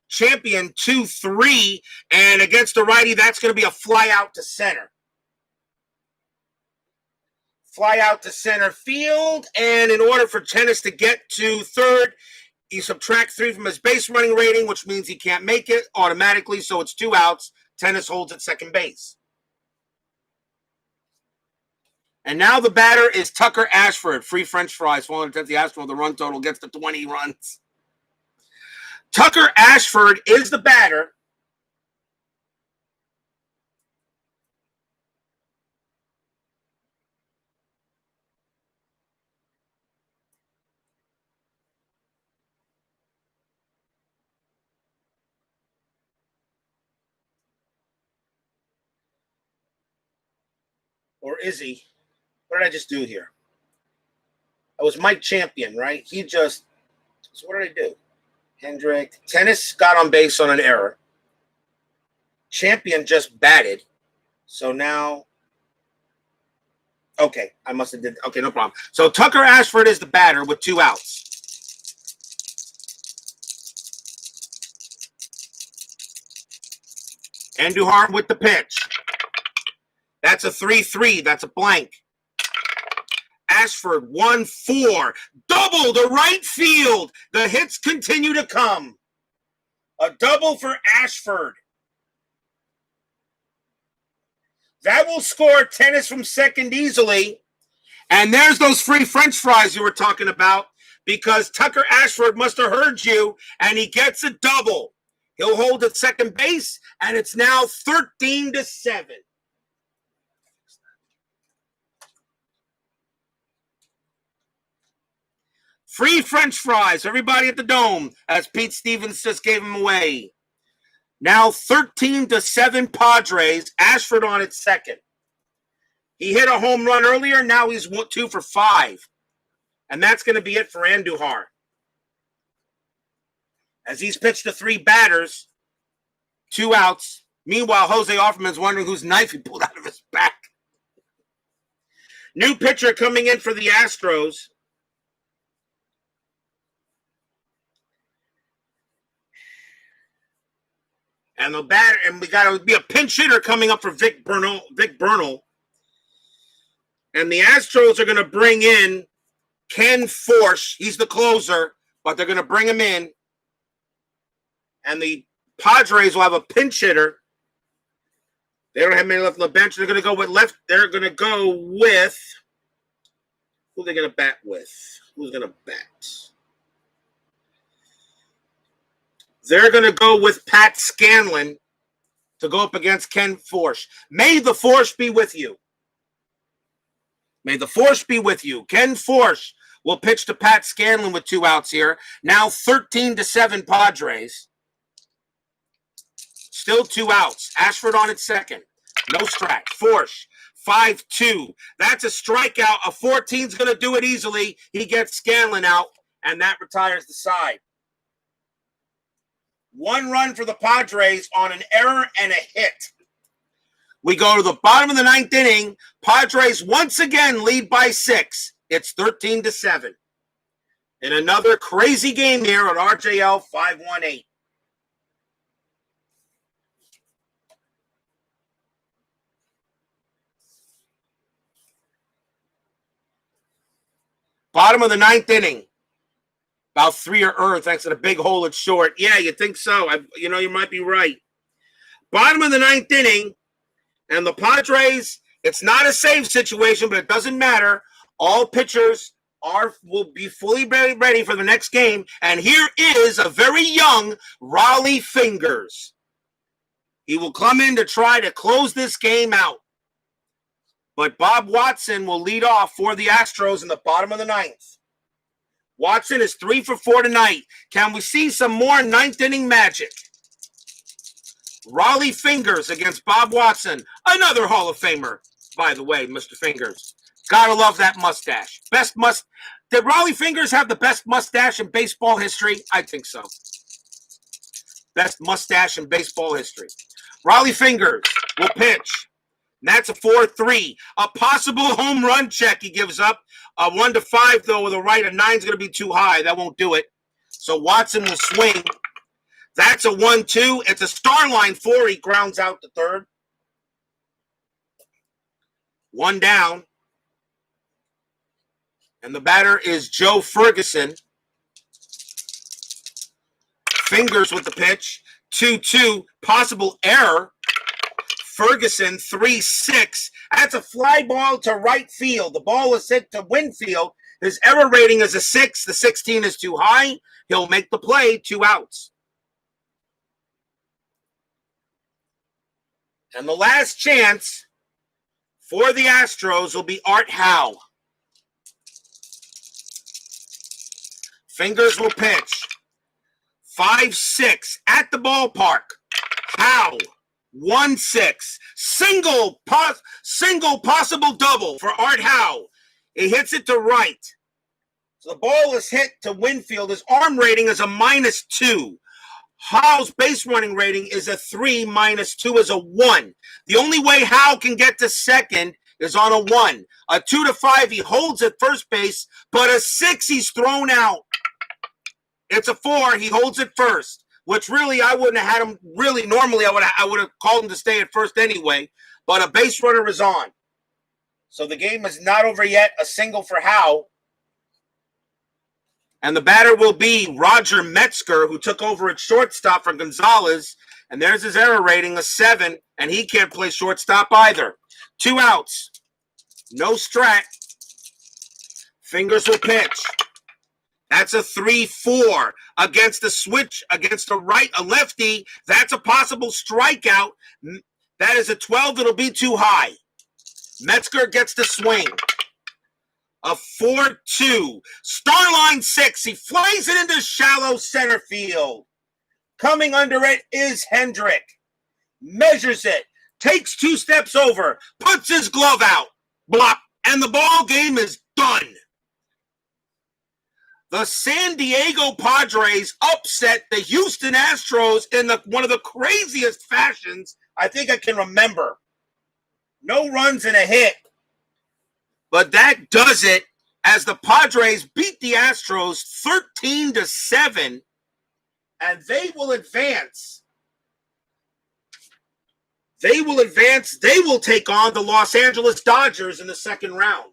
[SPEAKER 1] Champion 2-3. And against the righty, that's going to be a fly out to center. Fly out to center field. And in order for Tennis to get to third, you subtract 3 from his base running rating, which means he can't make it automatically, so it's 2 outs. Tennis holds at second base. And now the batter is Tucker Ashford. Free French fries falling into the Astros. The run total gets to 20 runs. Tucker Ashford is the batter. Or is he? What did I just do here? I was Mike Champion, right? So what did I do? Hendrick. Tennis got on base on an error. Champion just batted. So now, okay, I must have did. Okay, no problem. So Tucker Ashford is the batter with 2 outs. Andujar with the pitch. That's a 3-3. That's a blank. Ashford, 1-4. Double to right field. The hits continue to come. A double for Ashford. That will score tennis from second easily. And there's those free French fries you were talking about, because Tucker Ashford must have heard you, and he gets a double. He'll hold at second base, and it's now 13-7. Free French fries, everybody at the Dome, as Pete Stevens just gave them away. Now 13-7 Padres. Ashford on at second. He hit a home run earlier. Now he's 2 for 5. And that's going to be it for Andujar. As he's pitched to 3 batters, 2 outs. Meanwhile, Jose Offerman's wondering whose knife he pulled out of his back. New pitcher coming in for the Astros. And the batter, and we got to be a pinch hitter coming up for Vic Bernal. And the Astros are going to bring in Ken Forsch. He's the closer, but they're going to bring him in. And the Padres will have a pinch hitter. They don't have many left on the bench. They're going to go with left. They're going to go with, who are they going to bat with? Who's going to bat? They're going to go with Pat Scanlon to go up against Ken Forsch. May the Force be with you. May the Force be with you. Ken Forsch will pitch to Pat Scanlon with 2 outs here. Now 13-7 Padres. Still 2 outs. Ashford on at second. No strike. Forsch, 5-2. That's a strikeout. A 14's going to do it easily. He gets Scanlon out, and that retires the side. 1 run for the Padres on an error and a hit. We go to the bottom of the 9th inning. Padres once again lead by 6. It's 13-7. In another crazy game here on RJL 518. Bottom of the 9th inning. About 3 thanks to the big hole at short. Yeah, you think so. You might be right. Bottom of the 9th inning, and the Padres, it's not a save situation, but it doesn't matter. All pitchers will be fully ready for the next game. And here is a very young Raleigh Fingers. He will come in to try to close this game out. But Bob Watson will lead off for the Astros in the bottom of the 9th. Watson is 3 for 4 tonight. Can we see some more 9th inning magic? Raleigh Fingers against Bob Watson. Another Hall of Famer, by the way, Mr. Fingers. Gotta love that mustache. Did Raleigh Fingers have the best mustache in baseball history? I think so. Best mustache in baseball history. Raleigh Fingers will pitch. And that's a 4-3. A possible home run check he gives up. A 1-5, though, with a right. A 9's going to be too high. That won't do it. So Watson will swing. That's a 1-2. It's a star line 4. He grounds out to third. 1 down. And the batter is Joe Ferguson. Fingers with the pitch. 2-2. Possible error. Ferguson, 3-6. That's a fly ball to right field. The ball is hit to Winfield. His error rating is a 6. The 16 is too high. He'll make the play. 2 outs. And the last chance for the Astros will be Art HOU. Fingers will pitch. 5-6 at the ballpark. HOU. 1-6. Single possible double for Art HOU. He hits it to right. So the ball is hit to Winfield. His arm rating is a -2. Howell's base running rating is a 3. -2 is a 1. The only way Howe can get to second is on a 1. A 2-5, he holds at first base, but a 6, he's thrown out. It's a 4, he holds at first. which really I wouldn't have had him. Really, normally I would have called him to stay at first anyway. But a base runner is on, so the game is not over yet. A single for HOU, and the batter will be Roger Metzger, who took over at shortstop for Gonzalez. And there's his error rating, a 7, and he can't play shortstop either. 2 outs, no strat. Fingers will pitch. That's a 3-4 against the switch, against a lefty. That's a possible strikeout. That is a 12. It'll be too high. Metzger gets the swing. A 4-2. Starline 6. He flies it into shallow center field. Coming under it is Hendrick. Measures it. Takes 2 steps over. Puts his glove out. Blop. And the ball game is done. The San Diego Padres upset the Houston Astros in one of the craziest fashions I think I can remember. No runs and a hit. But that does it as the Padres beat the Astros 13-7, and they will advance. They will take on the Los Angeles Dodgers in the second round.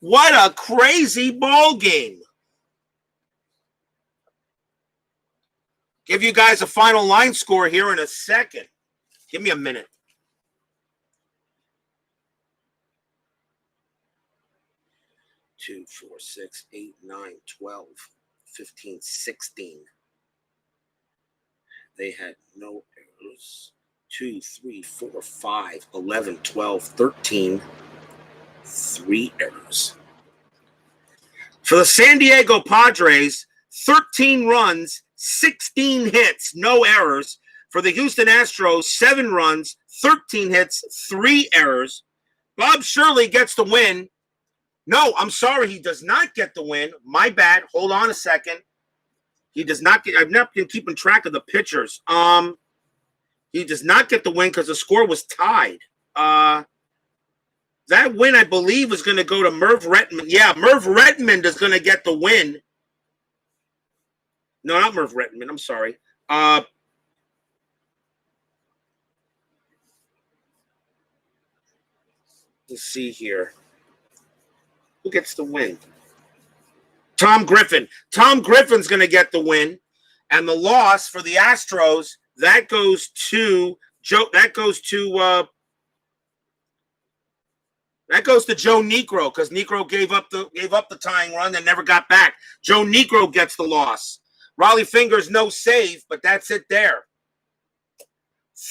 [SPEAKER 1] What a crazy ball game. Give you guys a final line score here in a second. Give me a minute. 2, 4, 6, 8, 9, 12, 15, 16. They had no errors. 2, 3, 4, 5, 11, 12, 13. 3 errors. For the San Diego Padres, 13 runs, 16 hits, no errors. For the Houston Astros, 7 runs, 13 hits, 3 errors. Bob Shirley gets the win. No, I'm sorry, he does not get the win. My bad. Hold on a second. He does not get. I've not been keeping track of the pitchers. He does not get the win because the score was tied. That win, I believe, is going to go to Merv Redmond. Yeah, Merv Redmond is going to get the win. No, not Merv Redmond. I'm sorry. Let's see here. Who gets the win? Tom Griffin. Tom Griffin's going to get the win. And the loss for the Astros, that goes to Joe. That goes to Joe Niekro, because Niekro gave up the tying run and never got back. Joe Niekro gets the loss. Raleigh Fingers, no save, but that's it there.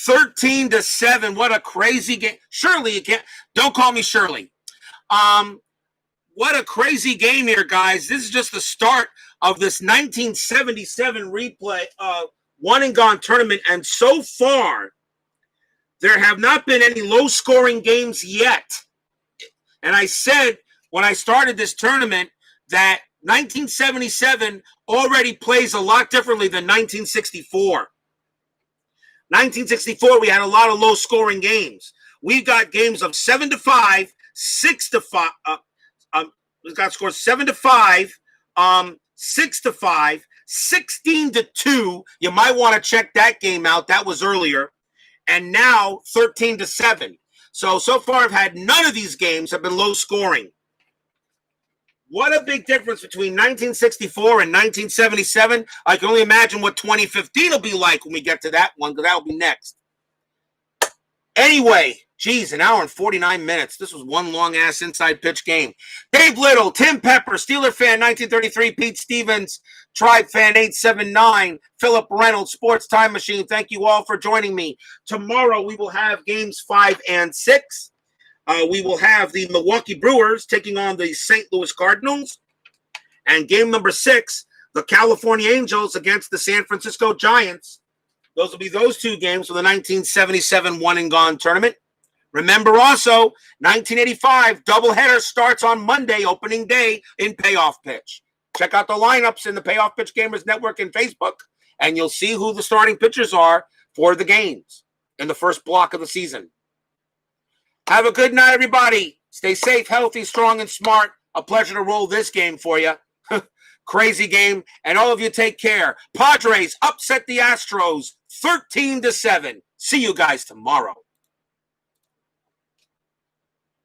[SPEAKER 1] 13-7. What a crazy game. Shirley, you can't. Don't call me Shirley. What a crazy game here, guys. This is just the start of this 1977 replay one and gone tournament, and so far there have not been any low-scoring games yet. And I said when I started this tournament that 1977 already plays a lot differently than 1964. 1964, we had a lot of low-scoring games. We've got games of 7-5, 6-5. We've got scores 7-5, 6-5, 16-2. You might want to check that game out. That was earlier. And now 13-7. So far I've had none of these games have been low scoring. What a big difference between 1964 and 1977. I can only imagine what 2015 will be like when we get to that one, because that'll be next. Anyway, geez, an hour and 49 minutes. This was one long-ass inside pitch game. Dave Little, Tim Pepper, Steeler fan 1933, Pete Stevens, Tribe fan 879, Philip Reynolds, Sports Time Machine. Thank you all for joining me. Tomorrow we will have games 5 and 6. We will have the Milwaukee Brewers taking on the St. Louis Cardinals. And game number 6, the California Angels against the San Francisco Giants. Those will be those 2 games for the 1977 one and gone tournament. Remember also, 1985 doubleheader starts on Monday, opening day in Payoff Pitch. Check out the lineups in the Payoff Pitch Gamers Network and Facebook, and you'll see who the starting pitchers are for the games in the first block of the season. Have a good night, everybody. Stay safe, healthy, strong, and smart. A pleasure to roll this game for you. Crazy game. And all of you take care. Padres upset the Astros 13-7. See you guys tomorrow.